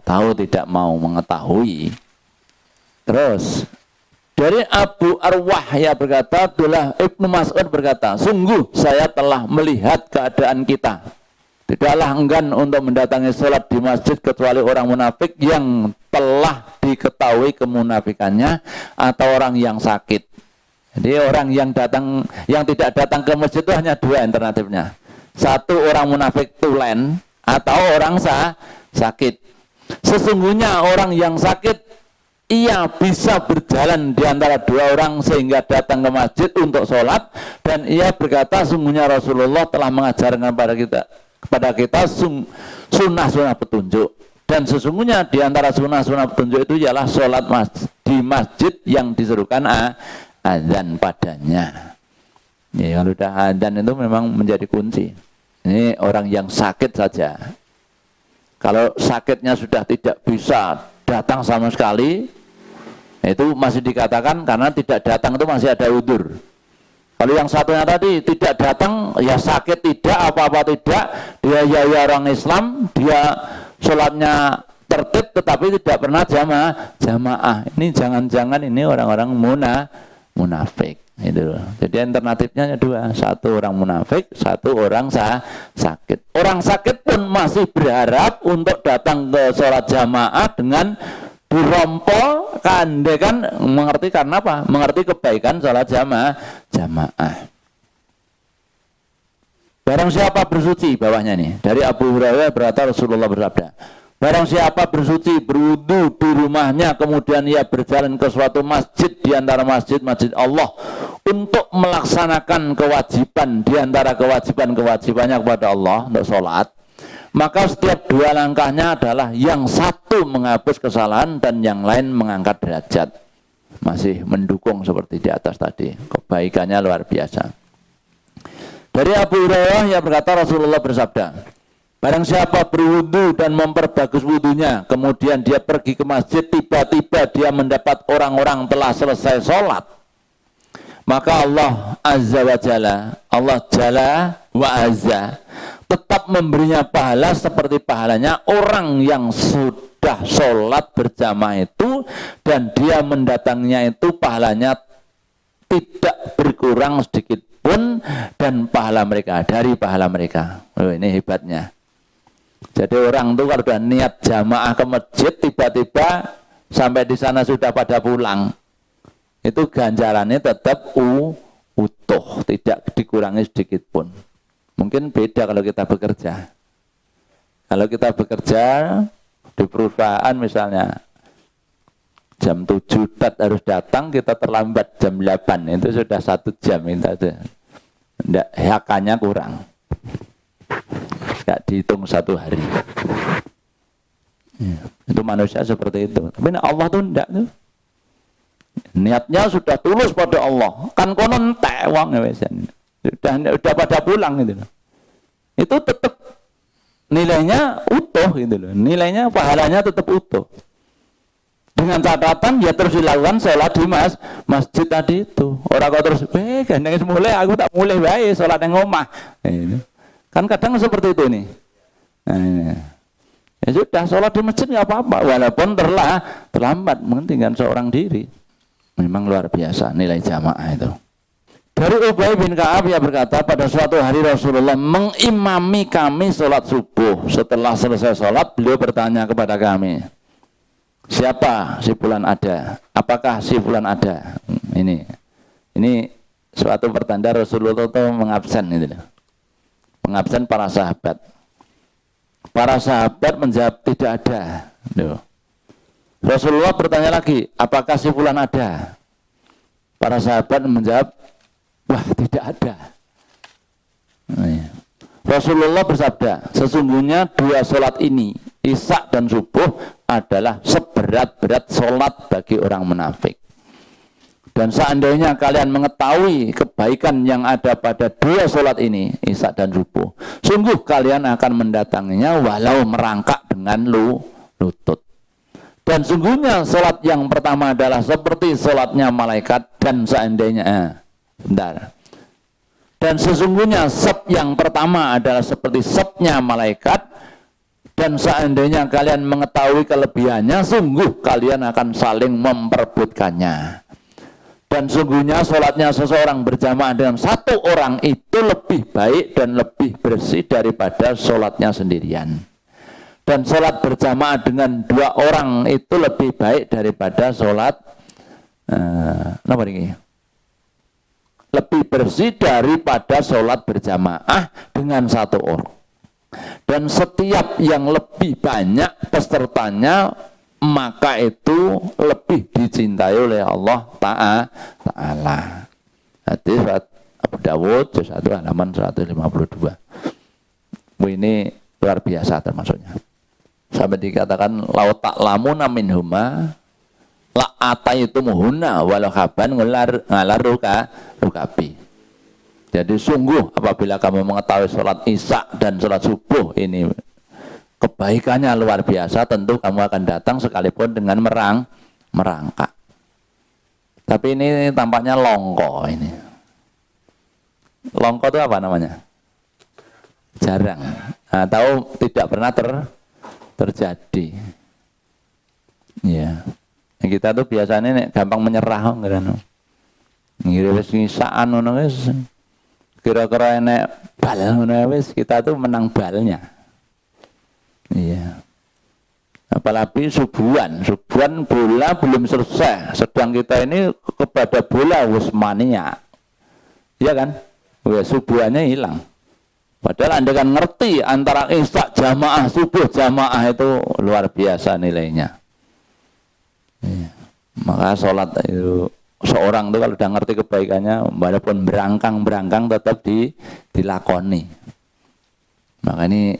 Speaker 2: tahu, tidak mau mengetahui. Terus dari Abu Arwah ya berkata, Abdullah Ibnu Mas'ud berkata, sungguh saya telah melihat keadaan kita. Tidaklah enggan untuk mendatangi sholat di masjid kecuali orang munafik yang telah diketahui kemunafikannya atau orang yang sakit. Jadi orang yang tidak datang ke masjid itu hanya 2 alternatifnya. Satu, orang munafik tulen, atau orang sakit. Sesungguhnya orang yang sakit ia bisa berjalan di antara 2 orang sehingga datang ke masjid untuk sholat, dan ia berkata sungguhnya Rasulullah telah mengajarkan kepada kita sunnah-sunnah petunjuk, dan sesungguhnya di antara sunnah-sunnah petunjuk itu ialah sholat di masjid yang diserukan azan padanya. Ya, kalau udah azan itu memang menjadi kunci. Ini orang yang sakit saja. Kalau sakitnya sudah tidak bisa datang sama sekali, itu masih dikatakan karena tidak datang itu masih ada udzur. Kalau yang satunya tadi tidak datang, ya sakit tidak, apa-apa tidak, dia ya orang Islam, dia sholatnya tertib tetapi tidak pernah jamaah. Ini jangan-jangan ini orang-orang munafik. Itu. Jadi alternatifnya ada 2, satu orang munafik, satu orang sakit. Orang sakit pun masih berharap untuk datang ke sholat jamaah dengan dirompo, kan mengerti karena apa? Mengerti kebaikan sholat jamaah. Barang siapa bersuci, bawahnya nih dari Abu Hurairah berkata Rasulullah bersabda, barang siapa bersuci berwudu di rumahnya kemudian ia berjalan ke suatu masjid di antara masjid-masjid Allah untuk melaksanakan kewajiban di antara kewajibannya kepada Allah untuk sholat, maka setiap 2 langkahnya adalah yang satu menghapus kesalahan dan yang lain mengangkat derajat. Masih mendukung seperti di atas tadi, kebaikannya luar biasa. Dari Abu Hurairah yang berkata Rasulullah bersabda, barang siapa berwudu dan memperbagus wudunya kemudian dia pergi ke masjid, tiba-tiba dia mendapat orang-orang telah selesai sholat, maka Allah Azza wa Jalla, Allah Jalla wa Azza, tetap memberinya pahala seperti pahalanya orang yang sudah sholat berjamaah itu, dan dia mendatanginya itu pahalanya tidak berkurang sedikit pun dan pahala mereka dari pahala mereka. Oh, ini hebatnya. Jadi orang itu kalau sudah niat jamaah ke masjid, tiba-tiba sampai di sana sudah pada pulang, itu ganjarannya tetap utuh, tidak dikurangi sedikit pun. Mungkin beda kalau kita bekerja. Kalau kita bekerja di perusahaan misalnya jam 7 harus datang, kita terlambat jam 8, itu sudah 1 jam itu. Tidak, hakanya kurang. Tidak dihitung 1 hari. Ya, itu manusia seperti itu. Tapi Allah tuh tidak tuh. Niatnya sudah tulus pada Allah. Kan konon entek wong sudah pada pulang gitu loh. Itu tetap nilainya utuh gitu loh. Nilainya pahalanya tetap utuh. Dengan catatan ya terus dilakukan sholat di masjid tadi itu. Orang kok terus gandeng mulai aku tak mulai baik sholat yang ngomah. Kan kadang seperti itu nih. Ya sudah sholat di masjid nggak apa-apa walaupun terlambat, mentinggalkan seorang diri. Memang luar biasa nilai jamaah itu. Dari Ubay bin Ka'ab ya berkata, pada suatu hari Rasulullah mengimami kami sholat subuh. Setelah selesai sholat, beliau bertanya kepada kami, siapa si fulan ada? Apakah si fulan ada? Ini suatu pertanda Rasulullah itu mengabsen itu, mengabsen para sahabat. Para sahabat menjawab tidak ada. Tuh. Rasulullah bertanya lagi, apakah si fulan ada? Para sahabat menjawab, wah tidak ada. Rasulullah bersabda, sesungguhnya dua sholat ini, Isya dan subuh, adalah seberat-berat sholat bagi orang munafik. Dan seandainya kalian mengetahui kebaikan yang ada pada dua sholat ini, Isya dan subuh, sungguh kalian akan mendatanginya walau merangkak dengan lutut. Dan sungguhnya sholat yang pertama adalah seperti sholatnya malaikat, dan seandainya dan sesungguhnya saf yang pertama adalah seperti safnya malaikat, dan seandainya kalian mengetahui kelebihannya, sungguh kalian akan saling memperebutkannya. Dan sungguhnya sholatnya seseorang berjamaah dengan satu orang itu lebih baik dan lebih bersih daripada sholatnya sendirian. Dan sholat berjamaah dengan dua orang itu lebih baik daripada sholat lebih bersih daripada sholat berjamaah dengan satu orang. Dan setiap yang lebih banyak pesertanya, maka itu lebih dicintai oleh Allah Ta'ala. Hadis Abu Dawud juz 1 halaman 152. Ini luar biasa termasuknya. Sampai dikatakan lau ta'lamuna minhuma la ataitumuhunna walau haban ngalar rukabi. Jadi sungguh apabila kamu mengetahui sholat Isya dan sholat subuh ini kebaikannya luar biasa, tentu kamu akan datang sekalipun dengan merangkak. Tapi ini tampaknya longko ini. Longko itu apa namanya? Jarang. Atau tidak pernah terjadi. Ya. Kita tuh biasanya nih gampang menyerah kan. Ngira wis ngisaan ngono wis. Kira-kira enek bal ngono wis, kita tuh menang balnya. Iya. Apalagi subuhan bola belum selesai, sedang kita ini kepada bola wis mania. Iya kan? Wes subuhannya hilang. Padahal Anda kan ngerti antara Isya jamaah subuh jamaah itu luar biasa nilainya. Iya. Maka sholat itu seorang itu kalau udah ngerti kebaikannya, walaupun berangkang tetap dilakoni. Maka ini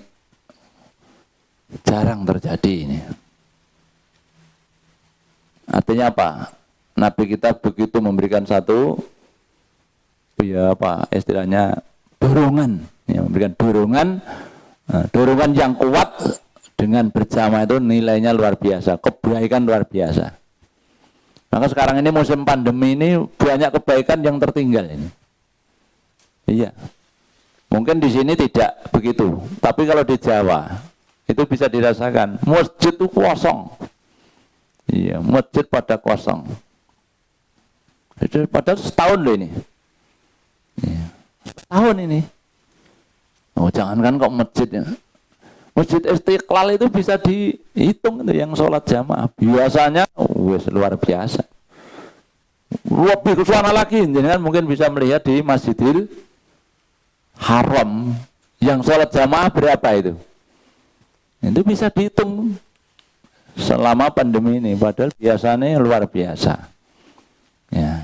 Speaker 2: jarang terjadi ini. Artinya apa? Nabi kita begitu memberikan satu, ya apa istilahnya dorongan, ya, memberikan dorongan yang kuat dengan berjamaah itu nilainya luar biasa, kebaikan luar biasa. Maka sekarang ini musim pandemi ini banyak kebaikan yang tertinggal ini. Iya. Mungkin di sini tidak begitu, tapi kalau di Jawa itu bisa dirasakan. Masjid itu kosong. Iya, masjid pada kosong. Itu padahal setahun loh ini. Iya. Setahun ini. Oh, jangankan kok masjid ya. Masjid Istiqlal itu bisa dihitung itu yang sholat jamaah. Biasanya wes luar biasa. Lebih ke sana lagi, jangan mungkin bisa melihat di Masjidil Haram yang sholat jamaah berapa itu. Itu bisa dihitung selama pandemi ini. Padahal biasanya luar biasa. Ya.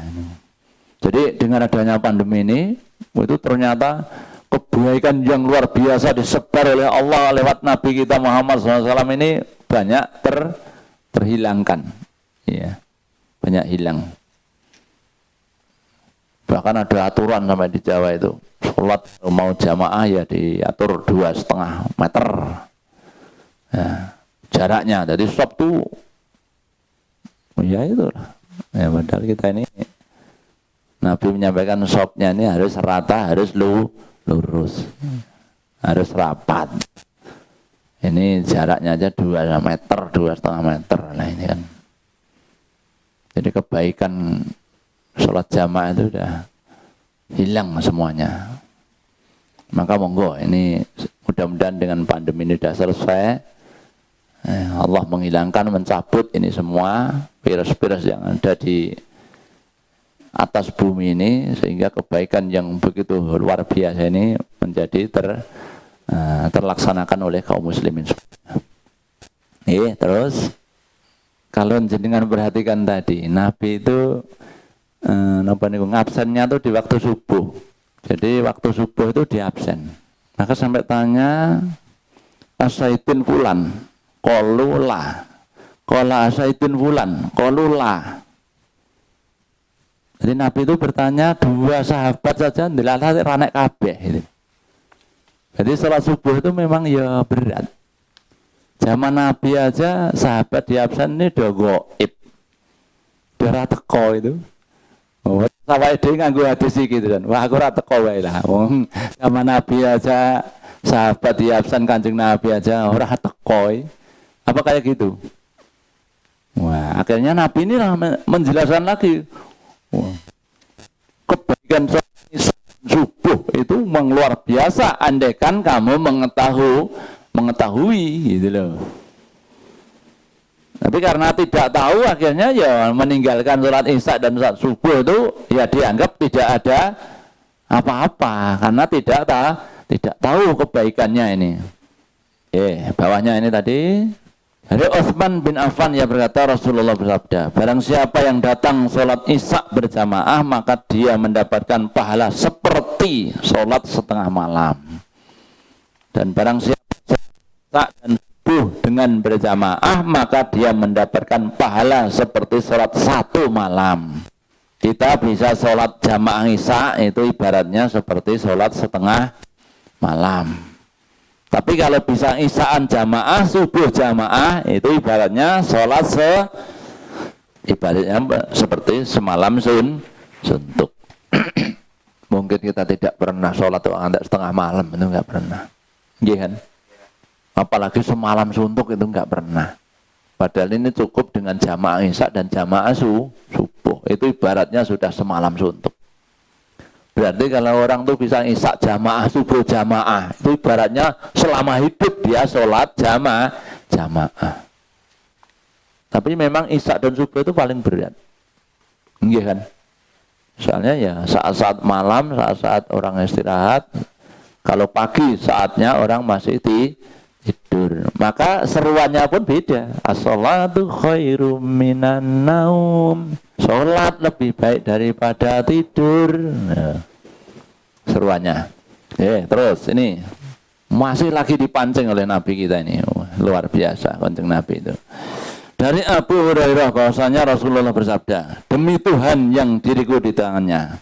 Speaker 2: Jadi dengan adanya pandemi ini, itu ternyata kebaikan yang luar biasa disebar oleh Allah lewat Nabi kita Muhammad SAW ini banyak terhilangkan, ya, banyak hilang. Bahkan ada aturan sampai di Jawa itu, sholat mau jamaah ya diatur 2,5 meter, ya, jaraknya. Jadi stop tuh, ya itulah. Ya, padahal kita ini Nabi menyampaikan stopnya ini harus rata, harus lurus, harus rapat. Ini jaraknya aja 2 meter, 2,5 meter. Nah ini kan. Jadi kebaikan sholat jamaah itu udah hilang semuanya. Maka monggo ini mudah-mudahan dengan pandemi ini sudah selesai. Allah menghilangkan, mencabut ini semua virus-virus yang ada di atas bumi ini, sehingga kebaikan yang begitu luar biasa ini menjadi terlaksanakan oleh kaum muslimin. Terus kalau jenengan perhatikan tadi, Nabi itu ngabsennya tuh di waktu subuh. Jadi waktu subuh itu di absen. Maka sampai tanya Asaidin fulan, qalula. Qala Asaidin fulan, qalula. Jadi Nabi itu bertanya, dua sahabat saja ndilalah ranek kabeh gitu. Jadi sholat subuh itu memang ya berat. Zaman Nabi aja sahabat di absen ini udah goib, udah teko itu. Sampai dia nganggu hadis gitu kan. Wah aku teko wae lah. Zaman Nabi aja sahabat di absen Kanjeng Nabi aja orang teko. Apa kayak gitu? Wah akhirnya Nabi ini menjelaskan lagi. Wah, kebaikan subuh itu memang luar biasa andaikan kamu mengetahui gitu loh. Tapi karena tidak tahu akhirnya ya meninggalkan sholat isya dan sholat subuh itu ya dianggap tidak ada apa-apa karena tidak tahu kebaikannya ini. Bawahnya ini tadi dari Utsman bin Affan yang berkata Rasulullah bersabda, barang siapa yang datang sholat isya berjamaah maka dia mendapatkan pahala seperti sholat setengah malam. Dan barang siapa sholat dan subuh dengan berjamaah maka dia mendapatkan pahala seperti sholat satu malam. Kita bisa sholat jamaah isya itu ibaratnya seperti sholat setengah malam. Tapi kalau bisa isyaan jamaah, subuh jamaah itu ibaratnya sholat ibaratnya seperti semalam suntuk. Mungkin kita tidak pernah sholat setengah malam itu nggak pernah, iya kan? Apalagi semalam suntuk itu nggak pernah. Padahal ini cukup dengan jamaah isya dan jamaah subuh itu ibaratnya sudah semalam suntuk. Berarti kalau orang tuh bisa isya jamaah, subuh jamaah, itu ibaratnya selama hidup dia sholat jamaah. Tapi memang isya dan subuh itu paling berat, iya kan? Soalnya ya saat-saat malam, saat-saat orang istirahat. Kalau pagi saatnya orang masih tidur. Maka seruannya pun beda. As-sholatu khairum minan naum. Sholat lebih baik daripada tidur. Nah, seruannya. Terus ini masih lagi dipancing oleh Nabi kita ini. Luar biasa Kanjeng Nabi itu. Dari Abu Hurairah bahwasanya Rasulullah bersabda, demi Tuhan yang diriku di tangannya,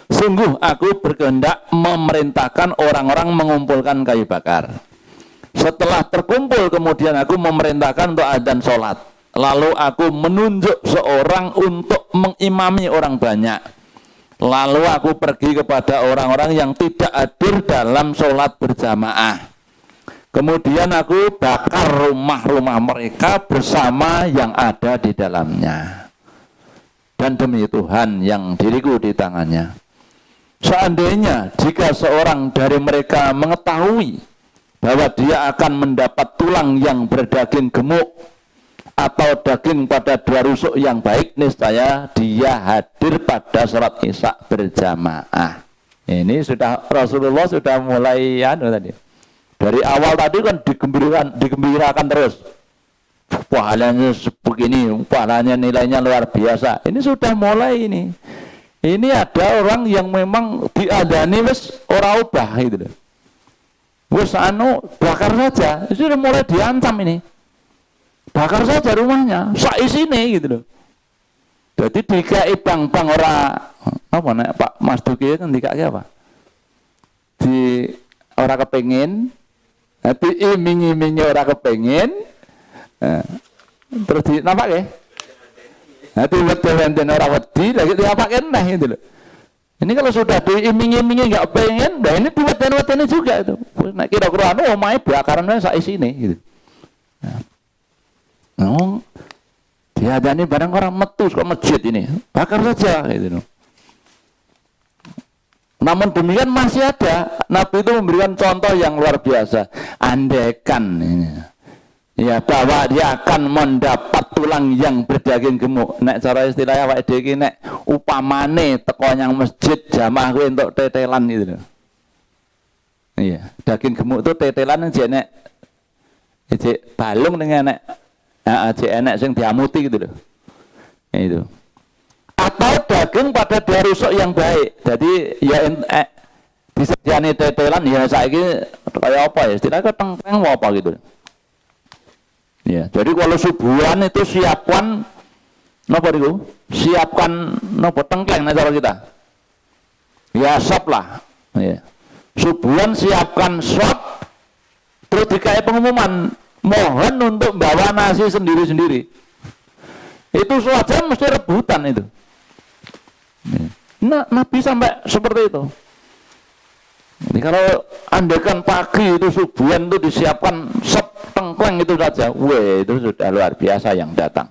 Speaker 2: sungguh aku berkehendak memerintahkan orang-orang mengumpulkan kayu bakar. Setelah terkumpul kemudian aku memerintahkan untuk adzan sholat. Lalu aku menunjuk seorang untuk mengimami orang banyak. Lalu aku pergi kepada orang-orang yang tidak hadir dalam sholat berjamaah. Kemudian aku bakar rumah-rumah mereka bersama yang ada di dalamnya. Dan demi Tuhan yang diriku di tangannya, seandainya jika seorang dari mereka mengetahui bahwa dia akan mendapat tulang yang berdaging gemuk atau daging pada dua rusuk yang baik, niscaya dia hadir pada sholat isya berjamaah. Ini sudah Rasulullah sudah mulai tadi. Dari awal tadi kan digembirakan terus. Pahalanya begini, pahalanya nilainya luar biasa. Ini sudah mulai ini. Ini ada orang yang memang diadani wis ora ubah gitu loh. Wis bakar saja, sudah mulai diancam ini. Bakar saja rumahnya, sak isine gitu loh. Jadi dikai bang ora apa nek Pak Mas Duki kan dikai apa? Di ora kepengin, diiming-imingi ora kepengin. Terus di nampak ya? Nanti weden ora wedi, lagi diapaken nah gitu loh. Ini kalau sudah diiming-imingi nggak pengen, nah ini diweden-wedeni juga itu. Nek kira-kira omahe bakarannya sak isine gitu. Nah, diadani barang orang metu ke masjid ini, bakar saja gitu. Namun demikian masih ada, Nabi itu memberikan contoh yang luar biasa. Andaikan ini, ya bahwa dia akan mendapat tulang yang berdaging gemuk. Nek cara istilahnya Pak Deki nek upamane teko yang masjid jamaah kuwi entuk tetelan gitu. Iya, daging gemuk itu tetelan jenek, balung dengan enek, enek sing diamuti gitu loh. Itu. Atau daging pada dia rusuk yang baik. Jadi ya disediani tetelan ya saiki kayak apa ya? Istilahnya tengkleng apa gitu. Ya, jadi kalau subuhan itu siapkan napa niku? Siapkan napa tengkleng nek cara kita. Ya sop lah. Ya. Subuhan siapkan sop terus dikai pengumuman mohon untuk bawa nasi sendiri-sendiri. Itu saja mesti rebutan itu. Nah, Nabi sampai seperti itu. Jadi kalau andekan pagi itu subuhan itu disiapkan sop tengkleng itu saja, weh itu sudah luar biasa yang datang.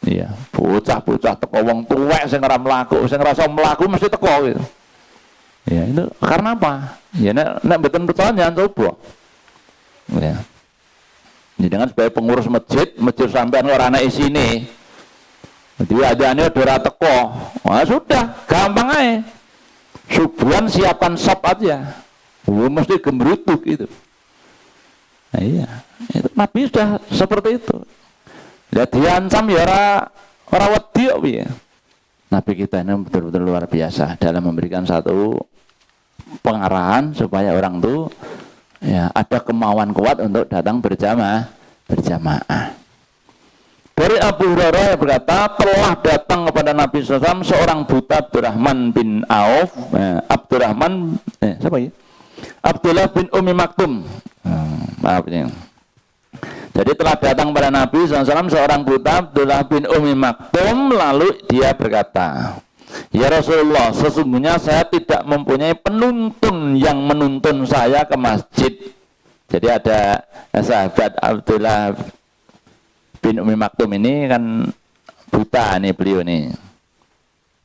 Speaker 2: Iya, bocah-bocah teko wong tuwek sing ora mlaku, sing rasa mlaku mesti teko gitu. Ya, itu karena apa? Ya nek mboten percaya jangan coba. Ya. Jadi dengan sebagai pengurus masjid sampean ora ana isine. Jadi adane ora teko. Wah, sudah, gampang aja. Subuhan siapkan sop aja. Mesti gembrutuk itu. Nah, iya. Itu Nabi sudah seperti itu. Ya diancam ya ora wedi kok piye. Nabi kita ini betul-betul luar biasa dalam memberikan satu pengarahan supaya orang tuh ya ada kemauan kuat untuk datang berjamaah. Dari Abu Hurairah yang berkata telah datang kepada Nabi SAW seorang buta Abdurrahman bin Auf, siapa ya? Abdullah bin Umi Maktum. Maaf ini. Jadi telah datang pada Nabi SAW seorang buta Abdullah bin Umi Maktum, lalu dia berkata, ya Rasulullah, sesungguhnya saya tidak mempunyai penuntun yang menuntun saya ke masjid. Jadi ada sahabat Abdullah bin Umi Maktum ini kan buta nih beliau nih.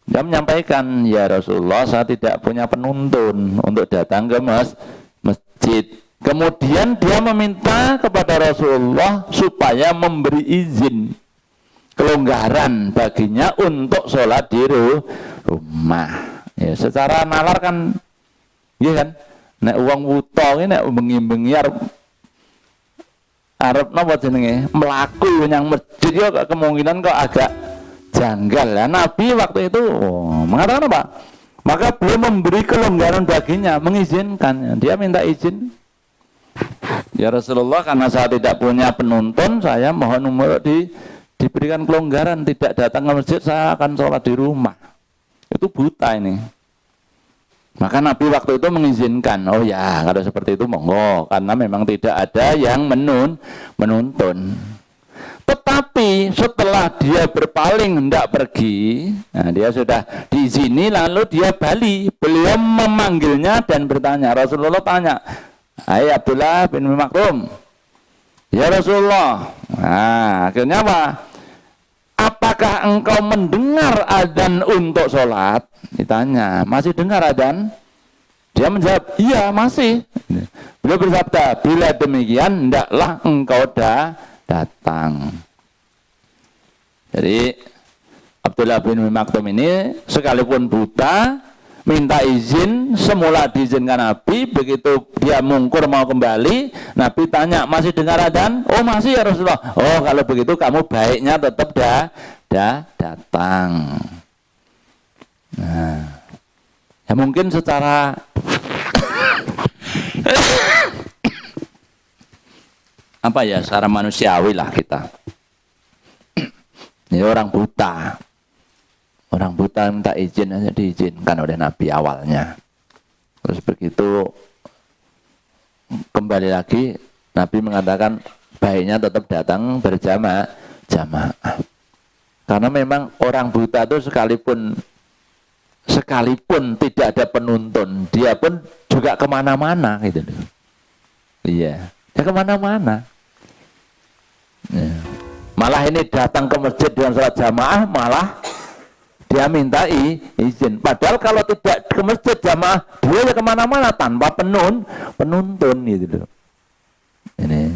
Speaker 2: Dia menyampaikan, ya Rasulullah, saya tidak punya penuntun untuk datang ke masjid. Kemudian dia meminta kepada Rasulullah supaya memberi izin kelonggaran baginya untuk sholat di rumah. Ya, secara nalar kan, iya kan? Nek uang wuto ini nek bengi-bengi arep napa jenenge melaku yang masjid ya kemungkinan kok agak janggal ya. Nabi waktu itu mengatakan apa? Maka beliau memberi kelonggaran baginya, mengizinkan. Dia minta izin. Ya Rasulullah, karena saya tidak punya penuntun, saya mohon diberikan kelonggaran, tidak datang ke masjid, saya akan sholat di rumah. Itu buta ini. Maka Nabi waktu itu mengizinkan. Oh ya, kalau seperti itu monggo, karena memang tidak ada yang menuntun. Tetapi setelah dia berpaling hendak pergi, nah dia sudah diizini, lalu dia balik. Beliau memanggilnya dan bertanya. Rasulullah tanya, hai Abdullah bin Maktum, ya Rasulullah. Nah, akhirnya apa? Apakah engkau mendengar adzan untuk sholat? Ditanya, masih dengar adzan? Dia menjawab, iya masih. Beliau bersabda, bila demikian hendaklah engkau datang. Jadi Abdullah bin Maktum ini sekalipun buta, minta izin, semula diizinkan Nabi, begitu dia mungkur mau kembali, Nabi tanya, masih dengar adzan? Oh masih ya Rasulullah. Oh kalau begitu kamu baiknya tetap datang. Nah, ya mungkin secara apa ya, secara manusiawi lah kita. Ini orang buta. Orang buta minta izin aja diizinkan oleh Nabi awalnya. Terus begitu kembali lagi Nabi mengatakan baiknya tetap datang berjamaah. Karena memang orang buta itu sekalipun tidak ada penuntun, dia pun juga kemana-mana gitu loh. Iya, dia kemana-mana. Ya. Malah ini datang ke masjid dengan sholat jamaah malah dia minta izin. Padahal kalau tidak ke masjid jamaah, dia ya kemana-mana tanpa penuntun gitu loh. Ini.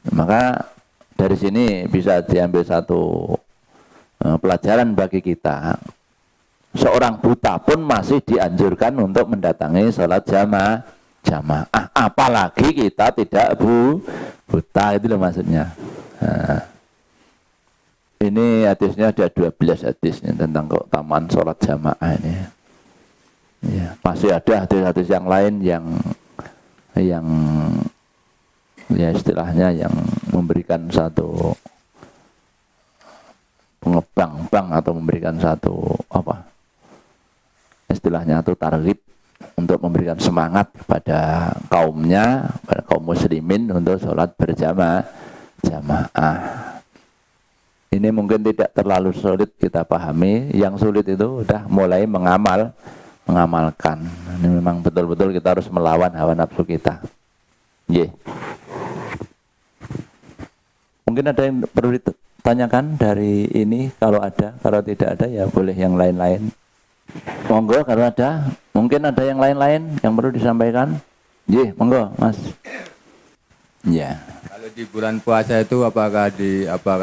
Speaker 2: Maka dari sini bisa diambil satu pelajaran bagi kita. seorang buta pun masih dianjurkan untuk mendatangi sholat jamaah. Apalagi kita tidak buta, itu loh maksudnya. Nah, ini hadisnya ada 12 hadisnya tentang keutamaan sholat jamaah ini. Ya, masih ada hadis-hadis yang lain yang ya istilahnya yang memberikan satu pengebang-bang atau memberikan satu apa istilahnya itu targhib untuk memberikan semangat kepada kaumnya, pada kaum muslimin untuk sholat berjamaah. Ini mungkin tidak terlalu sulit kita pahami. Yang sulit itu udah mulai mengamalkan. Ini memang betul-betul kita harus melawan hawa nafsu kita. Mungkin ada yang perlu ditanyakan dari ini, kalau ada, kalau tidak ada ya boleh yang lain-lain. Monggo kalau ada, mungkin ada yang lain-lain yang perlu disampaikan. Monggo Mas. Ya.
Speaker 3: Kalau di bulan puasa itu apakah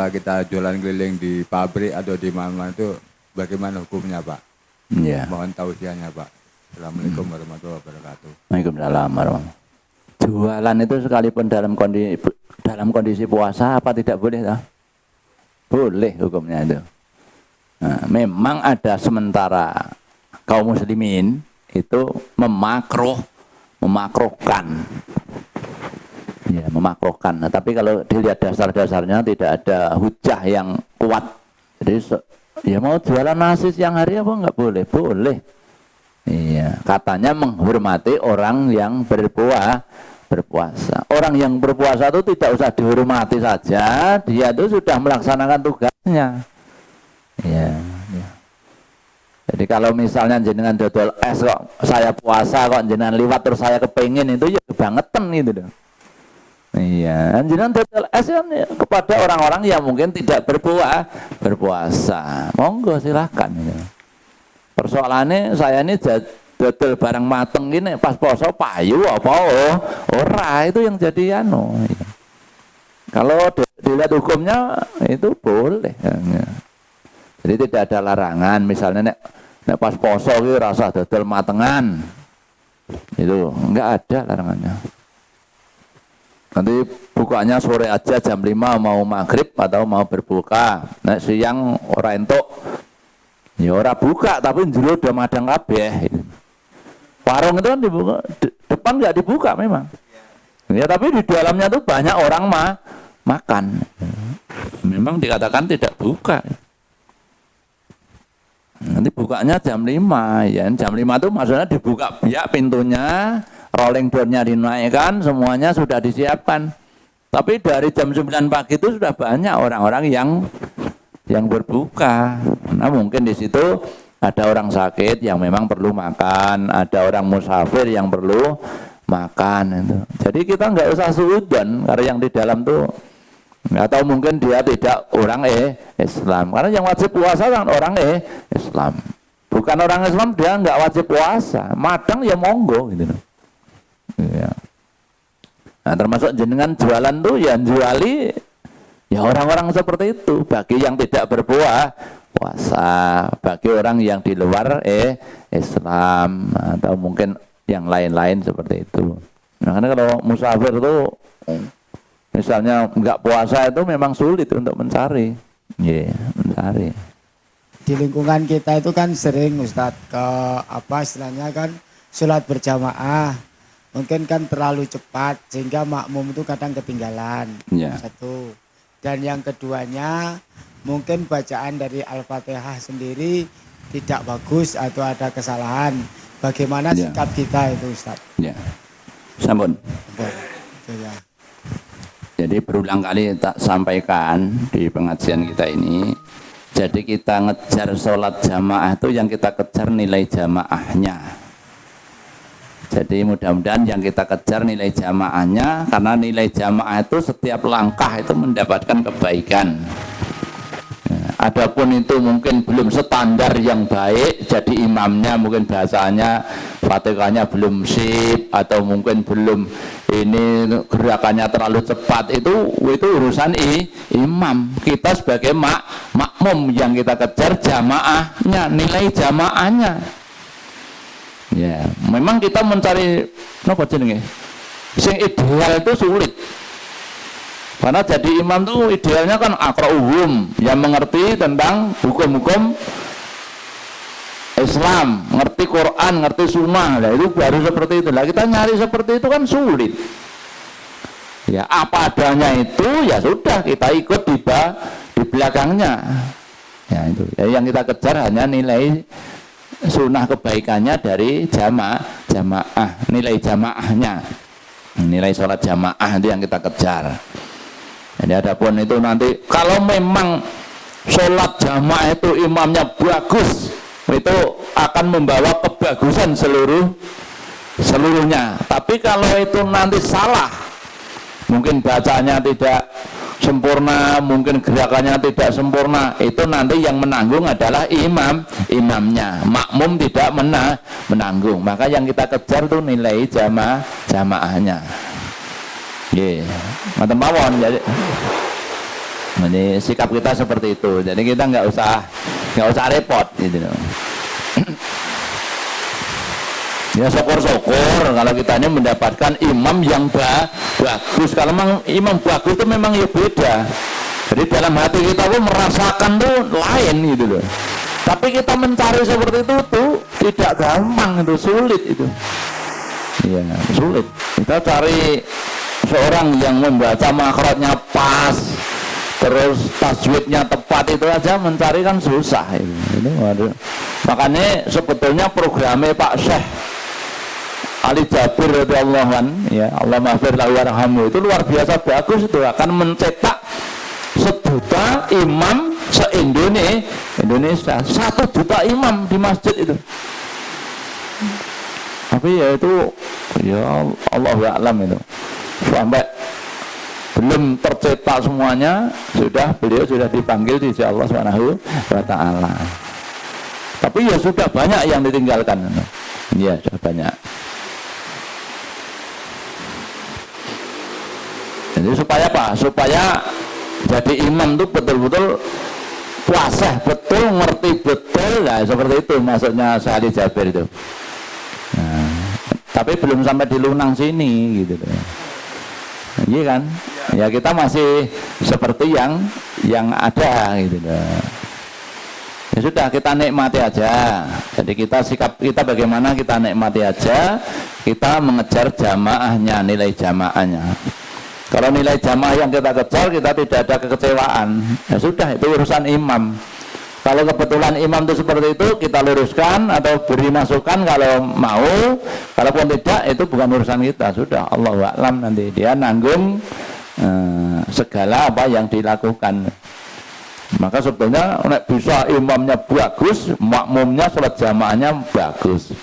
Speaker 3: kita jualan keliling di pabrik atau di mana itu bagaimana hukumnya Pak?
Speaker 2: Ya.
Speaker 3: Mohon tausiahnya Pak. Assalamualaikum warahmatullahi wabarakatuh.
Speaker 2: Waalaikumsalam warahmatullahi. Jualan itu sekalipun dalam kondisi puasa apa tidak boleh tak? Boleh hukumnya itu. Nah, memang ada sementara kaum muslimin itu memakruhkan. Ya, memakruhkan. Nah, tapi kalau dilihat dasar-dasarnya tidak ada hujah yang kuat. Jadi ya mau jualan nasi siang hari apa enggak boleh? Boleh. Iya, katanya menghormati orang yang berpuasa. Orang yang berpuasa itu tidak usah dihormati saja, dia itu sudah melaksanakan tugasnya. Ya. Jadi kalau misalnya jenengan dodol es kok saya puasa kok jenengan liwat terus saya kepengin, itu ya kebangetan itu dong. Iya, jenengan dodol es kan ya, kepada orang-orang yang mungkin tidak berpuasa. Monggo silakan. Ya. Persoalannya saya ini dodol barang mateng gini pas poso payu apa ora, itu yang jadi anu. Ya. Kalau dilihat hukumnya itu boleh. Ya. Jadi tidak ada larangan, misalnya nek pas poso iki rasa dodol matengan. Itu enggak ada larangannya. Nanti bukanya sore aja jam 5 mau maghrib atau mau berbuka. Nek siang ora entuk. Ya ora buka tapi jero udah madang kabeh. Warung itu kan dibuka, depan enggak dibuka memang. Ya tapi di dalamnya tuh banyak orang makan. Memang dikatakan tidak buka. Nanti bukanya jam 5 ya. Jam 5 itu maksudnya dibuka ya pintunya, rolling door-nya dinaikkan, semuanya sudah disiapkan. Tapi dari jam 9 pagi itu sudah banyak orang-orang yang berbuka. Nah, mungkin di situ ada orang sakit yang memang perlu makan, ada orang musafir yang perlu makan itu. Jadi kita nggak usah suudzon karena yang di dalam tuh, atau mungkin dia tidak orang Islam. Karena yang wajib puasa kan orang Islam. Bukan orang Islam dia nggak wajib puasa. Madang ya monggo gitu. Ya. Nah, termasuk jenengan jualan tuh yang juali ya orang-orang seperti itu. Bagi yang tidak berpuasa, bagi orang yang di luar Islam atau mungkin yang lain-lain seperti itu. Nah, karena kalau musafir tuh misalnya enggak puasa itu memang sulit untuk mencari. Mencari.
Speaker 4: Di lingkungan kita itu kan sering Ustadz istilahnya kan sholat berjamaah. Mungkin kan terlalu cepat sehingga makmum itu kadang ketinggalan.
Speaker 2: Ya.
Speaker 4: Satu. Dan yang keduanya mungkin bacaan dari Al-Fatihah sendiri tidak bagus atau ada kesalahan. Bagaimana sikap kita itu Ustadz?
Speaker 2: Ya. Sampun.
Speaker 4: Itu ya.
Speaker 2: Jadi berulang kali tak sampaikan di pengajian kita ini. Jadi kita ngejar sholat jamaah itu yang kita kejar nilai jamaahnya. Jadi mudah-mudahan yang kita kejar nilai jamaahnya, karena nilai jamaah itu setiap langkah itu mendapatkan kebaikan. Adapun itu mungkin belum standar yang baik, jadi imamnya mungkin bahasanya Fatihahnya belum sip atau mungkin belum ini gerakannya terlalu cepat, itu urusan imam. Kita sebagai makmum yang kita kejar jamaahnya, nilai jamaahnya. Ya, memang kita mencari napa jenenge? Sing ideal itu sulit. Karena jadi imam itu idealnya kan aqra'uhum, yang mengerti tentang hukum-hukum Islam, ngerti Quran, ngerti sunnah. Lah itu baru seperti itu. Lah kita nyari seperti itu kan sulit. Ya apa adanya itu ya sudah, kita ikut di belakangnya. Ya itu. Ya, yang kita kejar hanya nilai sunnah kebaikannya dari jamaah, nilai jamaahnya. Nilai sholat jamaah itu yang kita kejar. Jadi adapun itu nanti kalau memang sholat jamaah itu imamnya bagus, itu akan membawa kebagusan seluruhnya. Tapi kalau itu nanti salah, mungkin bacanya tidak sempurna, mungkin gerakannya tidak sempurna, itu nanti yang menanggung adalah imamnya. Makmum tidak menanggung. Maka yang kita kejar itu nilai jamaahnya. Nggih, ngoten mawon. Jadi sikap kita seperti itu. Jadi kita nggak usah repot gitu. Ya syukur-syukur kalau kita ini mendapatkan imam yang bagus. Kalau memang imam bagus itu memang ya beda. Jadi dalam hati kita pun merasakan tuh lain gitu loh. Tapi kita mencari seperti itu tuh tidak gampang, itu sulit itu. Iya, sulit. Kita cari seorang yang membaca makhrajnya pas, terus tajwidnya tepat, itu aja mencari kan susah ini. Waduh. Makanya sebetulnya programnya Pak Syekh Ali Jabir radhiyallahu anhu, ya Allah maghfir lahu warhamhu, itu luar biasa bagus, itu akan mencetak 1 juta imam se-Indonesia, 1 juta imam di masjid itu. Tapi ya itu ya Allah a'lam itu. Sampai belum tercetak semuanya, beliau sudah dipanggil di sisi Allah Subhanahu wa taala. Tapi ya sudah banyak yang ditinggalkan. Ya, sudah banyak. Jadi supaya apa? Supaya jadi imam itu betul-betul puasa betul, ngerti betul, lah seperti itu maksudnya Syekh Ali Jabir itu. Nah, tapi belum sampai di lunang sini gitu loh. Iya kan? Ya kita masih seperti yang ada gitu loh. Ya sudah, kita nikmati aja. Jadi kita sikap kita bagaimana, kita nikmati aja. Kita mengejar jamaahnya, nilai jamaahnya. Kalau nilai jamaah yang kita kejar, kita tidak ada kekecewaan. Ya sudah, itu urusan imam. Kalau kebetulan imam itu seperti itu, kita luruskan atau beri masukan kalau mau. Kalaupun tidak, itu bukan urusan kita. Sudah, Allahu a'lam, nanti dia nanggung segala apa yang dilakukan. Maka sebetulnya bisa imamnya bagus, makmumnya sholat jamaahnya bagus.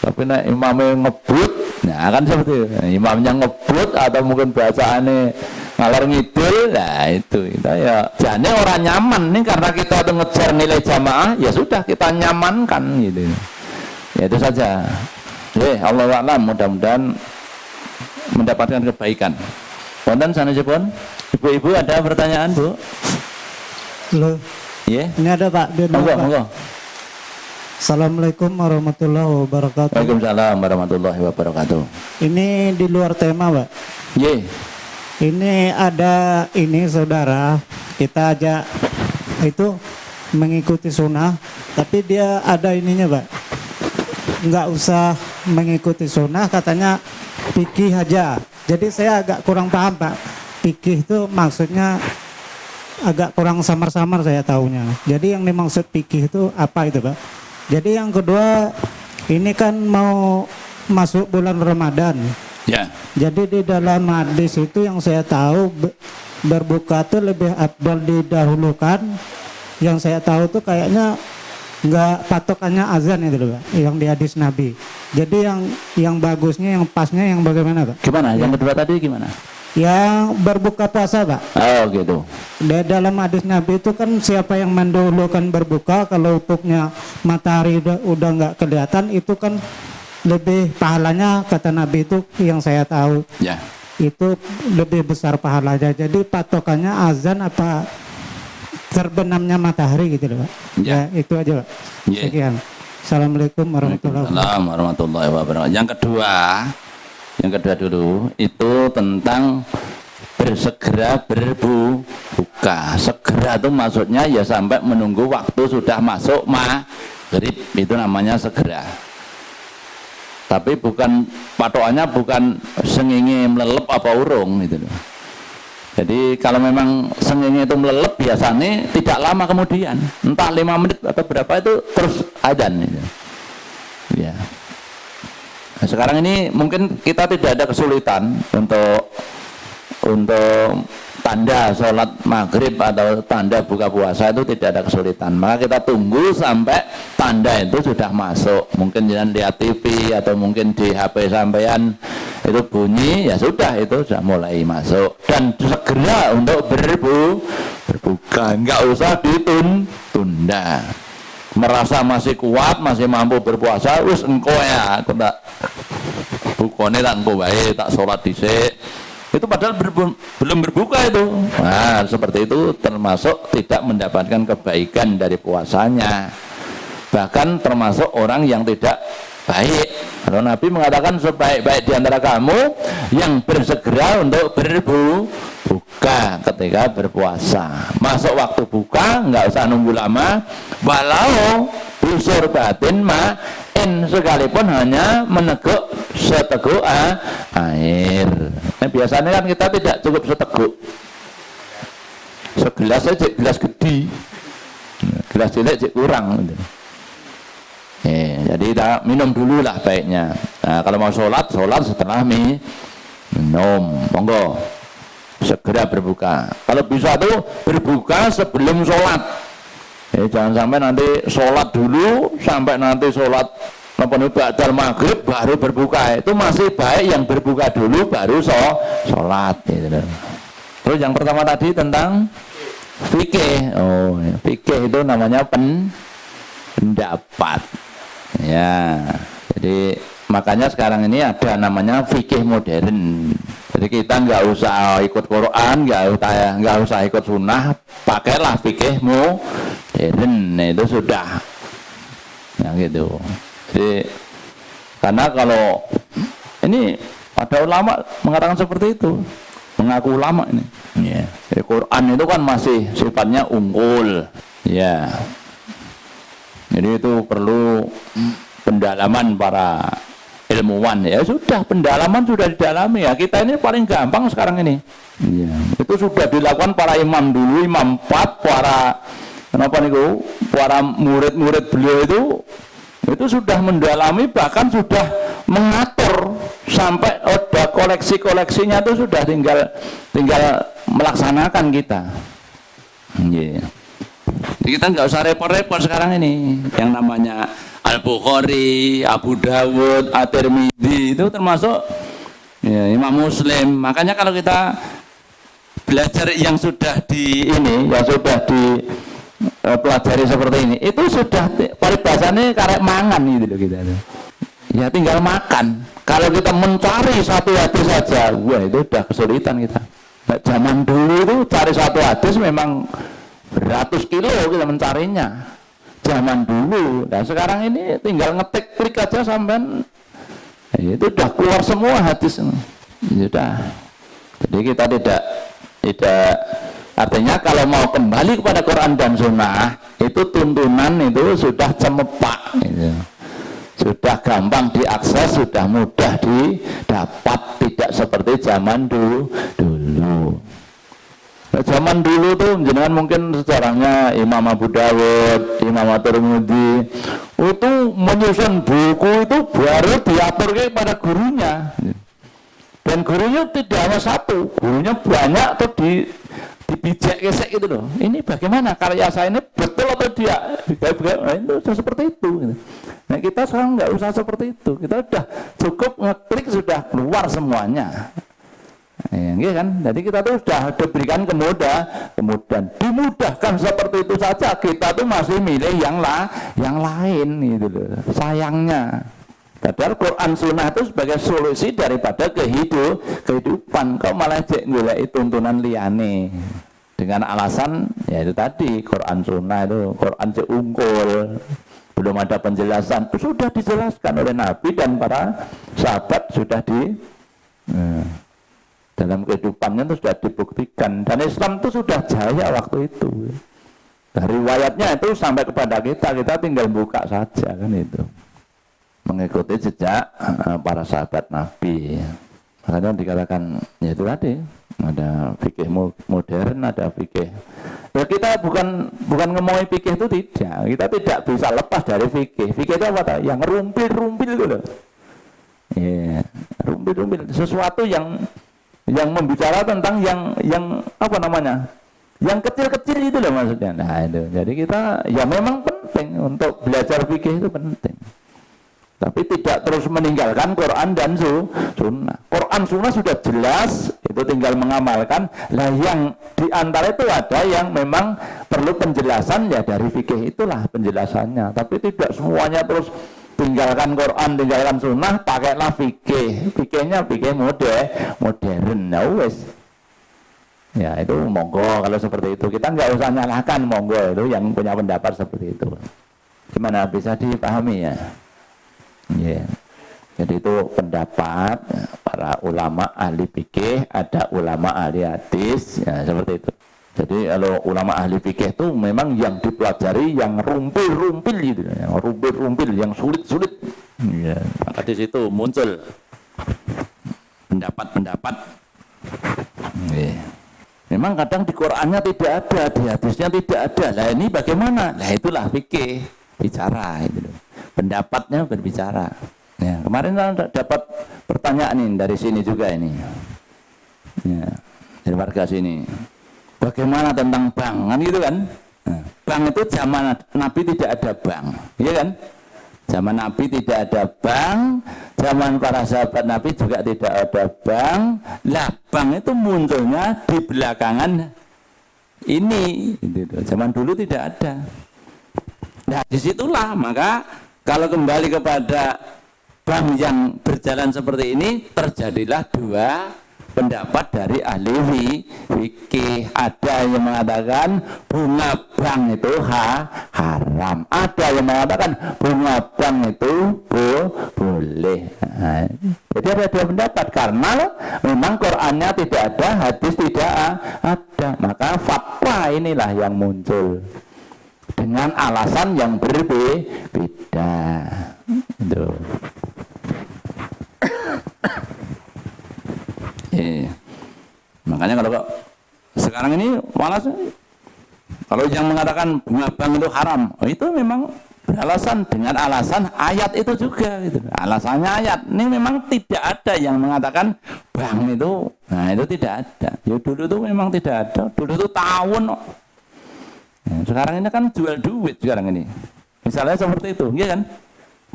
Speaker 2: Tapi imamnya ngebut, nah kan seperti itu. Imamnya ngebut atau mungkin bacaannya ngalor ngidul, nah itu kita ya jane orang nyaman nih, karena kita tuh ngejar nilai jamaah, ya sudah kita nyamankan gitu. Ya itu saja. Allah a'lam, mudah-mudahan mendapatkan kebaikan. Wonten sanepun, ibu-ibu ada pertanyaan, Bu?
Speaker 5: Halo.
Speaker 2: Ya.
Speaker 5: Ini ada Pak.
Speaker 2: Monggo.
Speaker 5: Assalamualaikum warahmatullahi wabarakatuh.
Speaker 2: Waalaikumsalam warahmatullahi wabarakatuh.
Speaker 5: Ini di luar tema, Pak.
Speaker 2: Ye.
Speaker 5: Ini ada saudara, kita aja itu mengikuti sunnah, tapi dia ada ininya, Pak. Nggak usah mengikuti sunnah, katanya fikih aja. Jadi saya agak kurang paham, Pak. Fikih itu maksudnya agak kurang samar-samar saya tahunya. Jadi yang dimaksud fikih itu apa itu, Pak? Jadi yang kedua, ini kan mau masuk bulan Ramadan.
Speaker 2: Ya.
Speaker 5: Jadi di dalam hadis itu yang saya tahu berbuka itu lebih afdal didahulukan. Yang saya tahu tuh kayaknya nggak patokannya azan itu loh, Pak, yang di hadis Nabi. Jadi yang bagusnya, yang pasnya yang bagaimana, Pak?
Speaker 2: Gimana? Yang kedua tadi gimana?
Speaker 5: yang berbuka puasa, Pak.
Speaker 2: Oh gitu.
Speaker 5: Di dalam hadis Nabi itu kan siapa yang mendahulukan berbuka, kalau ufuknya matahari udah nggak kelihatan, itu kan lebih pahalanya, kata Nabi itu yang saya tahu.
Speaker 2: Ya.
Speaker 5: Itu lebih besar pahalanya. Jadi patokannya azan apa terbenamnya matahari gitu loh, Pak.
Speaker 2: Ya.
Speaker 5: Ya, itu aja, Pak.
Speaker 2: Ya.
Speaker 5: Sekian. Assalamualaikum warahmatullahi wabarakatuh.
Speaker 2: Assalamualaikum warahmatullahi wabarakatuh. Yang kedua dulu itu tentang bersegera berbuka. Segera itu maksudnya ya sampai menunggu waktu sudah masuk maghrib, itu namanya segera. Tapi bukan patokannya bukan sengenge melelep apa urung gitu loh. Jadi kalau memang sengenge itu melelep biasanya tidak lama kemudian, entah 5 menit atau berapa itu terus adzan gitu. Ya. Nah, sekarang ini mungkin kita tidak ada kesulitan untuk tanda sholat maghrib atau tanda buka puasa, itu tidak ada kesulitan. Maka kita tunggu sampai tanda itu sudah masuk. Mungkin jangan lihat TV atau mungkin di HP sampean itu bunyi, ya sudah, itu sudah mulai masuk. Dan segera untuk berbuka, nggak usah ditunda. Merasa masih kuat, masih mampu berpuasa, wis engko ya, aku tak bukone tak engko wae, tak sholat dhisik. Itu padahal belum berbuka itu. Nah, seperti itu termasuk tidak mendapatkan kebaikan dari puasanya. Bahkan termasuk orang yang tidak baik. Kalau Nabi mengatakan sebaik-baik di antara kamu yang bersegera untuk berbuka ketika berpuasa. Masuk waktu buka, nggak usah nunggu lama. Walau busur batin sekalipun hanya meneguk seteguk air. Nah, biasanya kan kita tidak cukup seteguk. Segelas aja, gelas gede. Gelas cilik kurang gitu. Jadi kita minum dulu lah baiknya. Nah, kalau mau sholat setelah minum, monggo segera berbuka. Kalau bisa tuh berbuka sebelum sholat. Jangan sampai nanti sholat dulu, sampai nanti sholat ba'dal maghrib baru berbuka. Itu masih baik yang berbuka dulu baru sholat. Gitu. Terus yang pertama tadi tentang fikih. Oh, fikih itu namanya pendapat. Ya, jadi makanya sekarang ini ada namanya fikih modern. Jadi kita nggak usah ikut Quran, nggak usah ikut sunnah, pakailah fikih modern. Nah, itu sudah, ya gitu. Jadi karena kalau ini ada ulama mengatakan seperti itu, mengaku ulama ini. Ya. Jadi Quran itu kan masih sifatnya unggul, ya. Jadi itu perlu pendalaman para ilmuwan. Ya sudah, pendalaman sudah didalami ya. Kita ini paling gampang sekarang ini. Ya. Itu sudah dilakukan para imam dulu, imam 4, para murid-murid beliau itu sudah mendalami, bahkan sudah mengatur sampai ada koleksi-koleksinya, itu sudah tinggal melaksanakan kita. Yeah. Jadi kita nggak usah repot-repot sekarang ini. Yang namanya Al-Bukhari, Abu Dawud, At-Tirmidzi itu termasuk ya, Imam Muslim. Makanya kalau kita belajar yang sudah pelajari seperti ini, itu sudah paribasannya karek mangan gitu loh kita. Ya tinggal makan. Kalau kita mencari satu hadis saja, wah itu udah kesulitan kita. Nah, zaman dulu itu cari satu hadis memang beratus kilo kita mencarinya. Zaman dulu. Nah sekarang ini tinggal ngetik klik aja sampai itu udah keluar semua hadis. Sudah. Jadi kita tidak artinya kalau mau kembali kepada Quran dan Sunnah, itu tuntunan itu sudah cemepak gitu. Sudah gampang diakses, sudah mudah didapat, tidak seperti zaman dulu. Nah, zaman dulu tuh jenengan mungkin sejarahnya Imam Abu Dawud, Imam At-Tirmidzi itu menyusun buku itu baru diatur pada gurunya. Dan gurunya tidak hanya satu, gurunya banyak tuh dibijak gesek gitu loh. Ini bagaimana karya saya ini betul atau tidak? Nah, itu sudah seperti itu. Gitu. Nah kita sekarang nggak usah seperti itu. Kita sudah cukup ngeklik sudah keluar semuanya. Nah, Iya kan? Jadi kita tuh sudah diberikan kemudahan, dimudahkan seperti itu saja, kita tuh masih milih yang lain gitu loh. Sayangnya. Padahal Quran Sunnah itu sebagai solusi daripada kehidupan. Kau malah golek tuntunan liyane dengan alasan ya itu tadi Quran Sunnah itu Quran unggul, belum ada penjelasan. Itu sudah dijelaskan oleh Nabi dan para sahabat sudah dalam kehidupannya itu sudah dibuktikan, dan Islam itu sudah jaya waktu itu. Dari riwayatnya itu sampai kepada kita tinggal buka saja kan itu, mengikuti jejak para sahabat Nabi. Makanya dikatakan ya itu tadi ada fikih modern, ada fikih. Ya kita bukan ngomongin fikih itu tidak, kita tidak bisa lepas dari fikih. Fikih itu apa? Yang rumpil itu loh. Ya, rumpil sesuatu yang membicara tentang yang apa namanya, yang kecil-kecil itu loh maksudnya. Nah itu, jadi kita ya memang penting untuk belajar fikih itu penting, tapi tidak terus meninggalkan Quran dan Sunnah. Quran Sunnah sudah jelas, itu tinggal mengamalkan. Lah yang diantara itu ada yang memang perlu penjelasan, ya dari fikih itulah penjelasannya. Tapi tidak semuanya terus tinggalkan Quran, tinggalkan Sunnah, pakailah fikih. Fikihnya fikih modern. Nah, wes. Ya itu monggo kalau seperti itu. Kita nggak usah nyalahkan, monggo itu yang punya pendapat seperti itu. Gimana, bisa dipahami ya? Ya. Jadi itu pendapat para ulama ahli fikih, ada ulama ahli hadis, ya seperti itu. Jadi kalau ulama ahli fikih itu memang yang dipelajari yang rumpil-rumpil gitu, yang rumpil-rumpil, yang sulit-sulit. Ya, maka di situ muncul pendapat-pendapat. Ya. Memang kadang di Qur'annya tidak ada, di hadisnya tidak ada. Lah ini bagaimana? Lah itulah fikih bicara gitu. Pendapatnya berbicara. Ya, kemarin saya dapat pertanyaan ini dari sini juga ini. Ya, dari warga sini. Bagaimana tentang bank, kan gitu kan? Nah, bank itu zaman Nabi tidak ada bank, iya kan? Zaman Nabi tidak ada bank, zaman para sahabat Nabi juga tidak ada bank. Lah bank itu munculnya di belakangan ini, gitu. Zaman dulu tidak ada. Nah disitulah maka kalau kembali kepada bank yang berjalan seperti ini, terjadilah dua pendapat dari ahli fikih. Ada yang mengatakan bunga bank itu haram, ada yang mengatakan bunga bank itu boleh. Nah, jadi ada dua pendapat karena memang Qur'annya tidak ada, hadis tidak ada, maka fatwa inilah yang muncul dengan alasan yang berbeda. Itu. Makanya kalau sekarang ini malas, kalau yang mengatakan bunga bank itu haram, itu memang beralasan dengan alasan ayat itu juga gitu. Alasannya ayat. Ini memang tidak ada yang mengatakan bank itu, nah itu tidak ada. Ya dulu itu memang tidak ada. Dulu itu tahun. Nah, sekarang ini kan jual duit sekarang ini. Misalnya seperti itu, ya kan?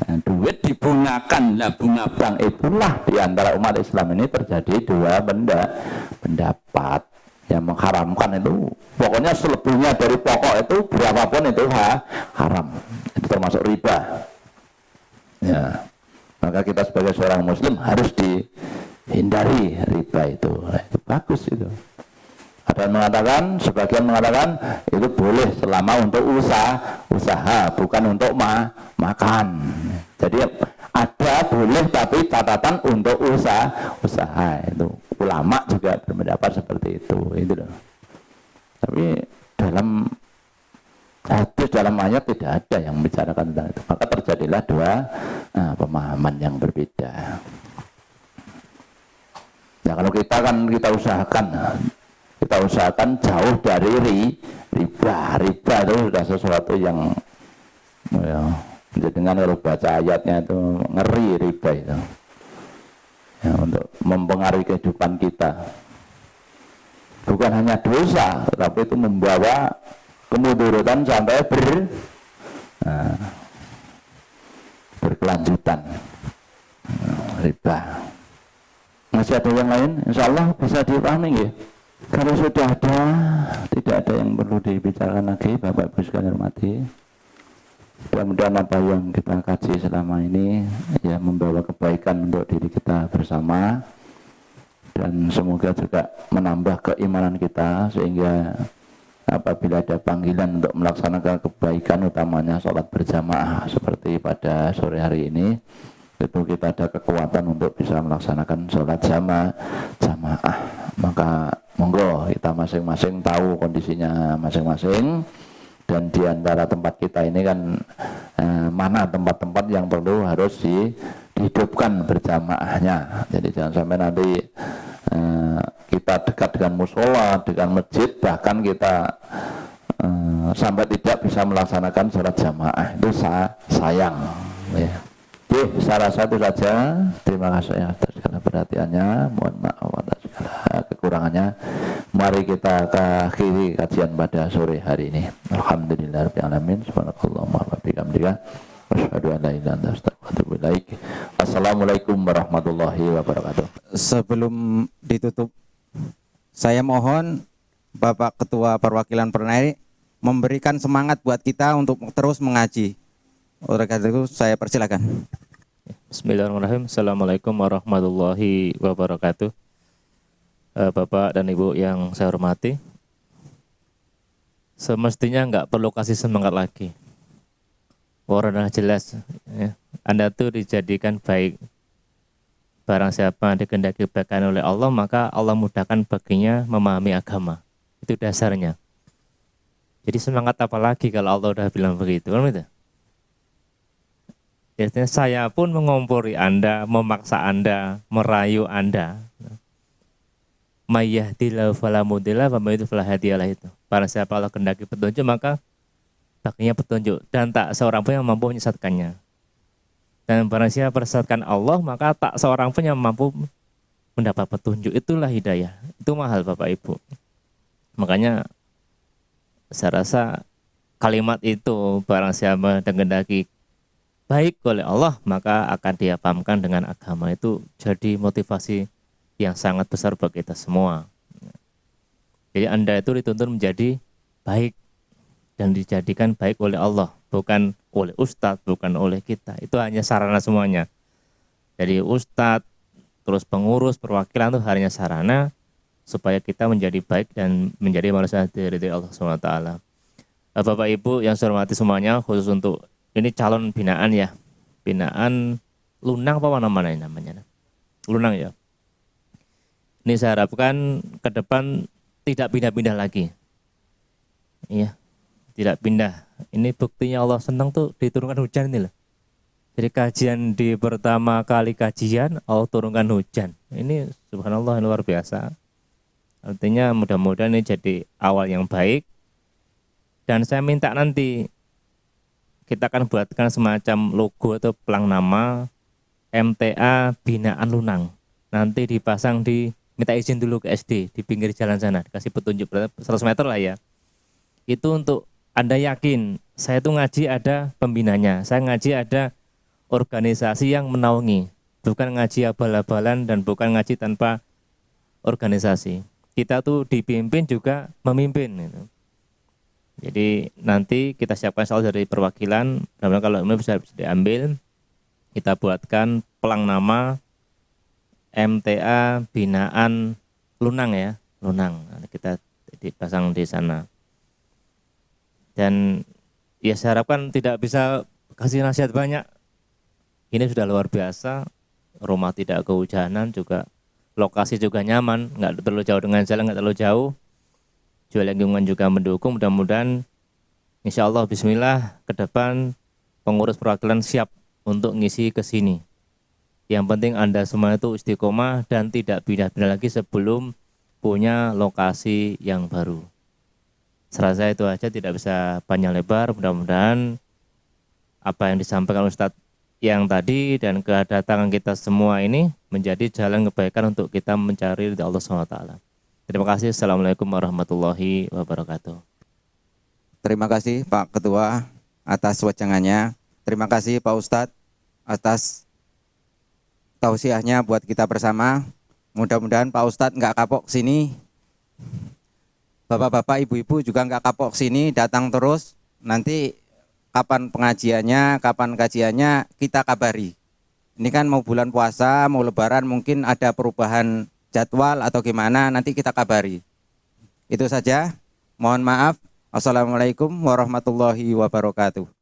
Speaker 2: Nah, duit dibungakan. Lah bunga bank itulah di antara umat Islam ini terjadi dua pendapat yang mengharamkan itu. Pokoknya selebihnya dari pokok itu berapapun itu haram. Itu termasuk riba. Ya. Maka kita sebagai seorang muslim harus dihindari riba itu. Nah, itu bagus itu. Ada yang mengatakan, sebagian mengatakan itu boleh selama untuk usaha, bukan untuk makan. Jadi ada boleh tapi catatan untuk usaha itu. Ulama juga berpendapat seperti itu loh. Tapi dalam hadis, dalam ayat tidak ada yang membicarakan tentang itu. Maka terjadilah dua pemahaman yang berbeda. Nah kalau kita kan kita usahakan jauh dari riba. Riba itu sudah sesuatu yang ya, dengan kalau baca ayatnya itu ngeri riba itu. Ya, untuk mempengaruhi kehidupan kita. Bukan hanya dosa, tetapi itu membawa kemudaratan sampai berkelanjutan. Riba. Masih ada yang lain? Insya Allah bisa dipahami ya. Kalau sudah ada, tidak ada yang perlu dibicarakan lagi, Bapak Ibu sekalian hormati. Mudah-mudahan apa yang kita kaji selama ini ya membawa kebaikan untuk diri kita bersama, dan semoga juga menambah keimanan kita sehingga apabila ada panggilan untuk melaksanakan kebaikan, utamanya sholat berjamaah seperti pada sore hari ini, itu kita ada kekuatan untuk bisa melaksanakan sholat jamaah. Maka monggo kita masing-masing tahu kondisinya masing-masing, dan di antara tempat kita ini kan mana tempat-tempat yang perlu harus dihidupkan berjamaahnya. Jadi jangan sampai nanti kita dekat dengan musola, dengan masjid, bahkan kita sampai tidak bisa melaksanakan sholat jamaah. Itu sayang ya. Oke, saya rasa itu saja. Terima kasih atas segala perhatiannya. Mohon maaf atas segala kekurangannya. Mari kita akhiri kajian pada sore hari ini. Alhamdulillahirabbil alamin. Subhanakallahumma wa bihamdika asyhadu an la ilaha illa anta astaghfiruka wa atubu ilaik. Assalamualaikum warahmatullahi wabarakatuh.
Speaker 1: Sebelum ditutup, saya mohon Bapak Ketua Perwakilan Pernai memberikan semangat buat kita untuk terus mengaji. Oleh karena itu saya persilakan.
Speaker 6: Bismillahirrahmanirrahim. Assalamualaikum warahmatullahi wabarakatuh. Bapak dan Ibu yang saya hormati, semestinya nggak perlu kasih semangat lagi. Warna jelas ya. Anda tuh dijadikan baik. Barang siapa yang dikehendaki kebaikan oleh Allah, maka Allah mudahkan baginya memahami agama. Itu dasarnya. Jadi semangat apa lagi kalau Allah udah bilang begitu, kan gitu? Jadi saya pun mengompori Anda, memaksa Anda, merayu Anda. Mayyahdillahu fala mudilla wa may yudlil fala hadiyalah itu. Barang siapa Allah kehendaki petunjuk, maka baginya petunjuk, dan tak seorang pun yang mampu menyesatkannya. Dan barang siapa menyesatkan Allah, maka tak seorang pun yang mampu mendapat petunjuk. Itulah hidayah. Itu mahal Bapak Ibu. Makanya saya rasa kalimat itu, barang siapa dikehendaki baik oleh Allah, maka akan dia pahamkan dengan agama. Itu jadi motivasi yang sangat besar bagi kita semua. Jadi Anda itu dituntut menjadi baik dan dijadikan baik oleh Allah, bukan oleh ustadz, bukan oleh kita. Itu hanya sarana semuanya. Jadi ustadz, terus pengurus, perwakilan itu hanya sarana supaya kita menjadi baik dan menjadi manusia dari Allah SWT. Bapak Ibu yang saya hormati semuanya, khusus untuk ini calon binaan ya, binaan Lunang apa namanya? Lunang ya. Ini saya harapkan ke depan tidak pindah-pindah lagi. Iya, tidak pindah. Ini buktinya Allah senang tuh diturunkan hujan ini loh. Jadi kajian di pertama kali kajian Allah turunkan hujan. Ini subhanallah luar biasa. Artinya mudah-mudahan ini jadi awal yang baik. Dan saya minta nanti kita akan buatkan semacam logo atau pelang nama MTA Binaan Lunang. Nanti dipasang minta izin dulu ke SD di pinggir jalan sana, dikasih petunjuk 100 meter lah ya. Itu untuk Anda yakin, saya tuh ngaji ada pembinanya, saya ngaji ada organisasi yang menaungi, bukan ngaji abal-abalan dan bukan ngaji tanpa organisasi. Kita tuh dipimpin juga memimpin gitu. Jadi nanti kita siapkan soal dari perwakilan, mudah-mudahan kalau ini bisa diambil, kita buatkan pelang nama MTA Binaan Lunang ya, Lunang. Nanti kita dipasang di sana. Dan ya saya harapkan tidak bisa kasih nasihat banyak. Ini sudah luar biasa, rumah tidak kehujanan juga, lokasi juga nyaman, nggak terlalu jauh dengan jalan, nggak terlalu jauh. Juga lingkungan juga mendukung, mudah-mudahan insya Allah bismillah ke depan pengurus perwakilan siap untuk ngisi ke sini. Yang penting Anda semua itu istiqomah dan tidak pindah-pindah lagi sebelum punya lokasi yang baru. Serasa itu aja, tidak bisa panjang lebar. Mudah-mudahan apa yang disampaikan Ustadz yang tadi dan kedatangan kita semua ini menjadi jalan kebaikan untuk kita mencari ridha Allah SWT. Terima kasih. Assalamualaikum warahmatullahi wabarakatuh.
Speaker 1: Terima kasih Pak Ketua atas wejangannya. Terima kasih Pak Ustadz atas tausiahnya buat kita bersama. Mudah-mudahan Pak Ustadz nggak kapok sini. Bapak-bapak, ibu-ibu juga nggak kapok sini, datang terus. Nanti kapan pengajiannya, kapan kajiannya kita kabari. Ini kan mau bulan puasa, mau lebaran, mungkin ada perubahan jadwal atau gimana, nanti kita kabari. Itu saja. Mohon maaf. Assalamualaikum warahmatullahi wabarakatuh.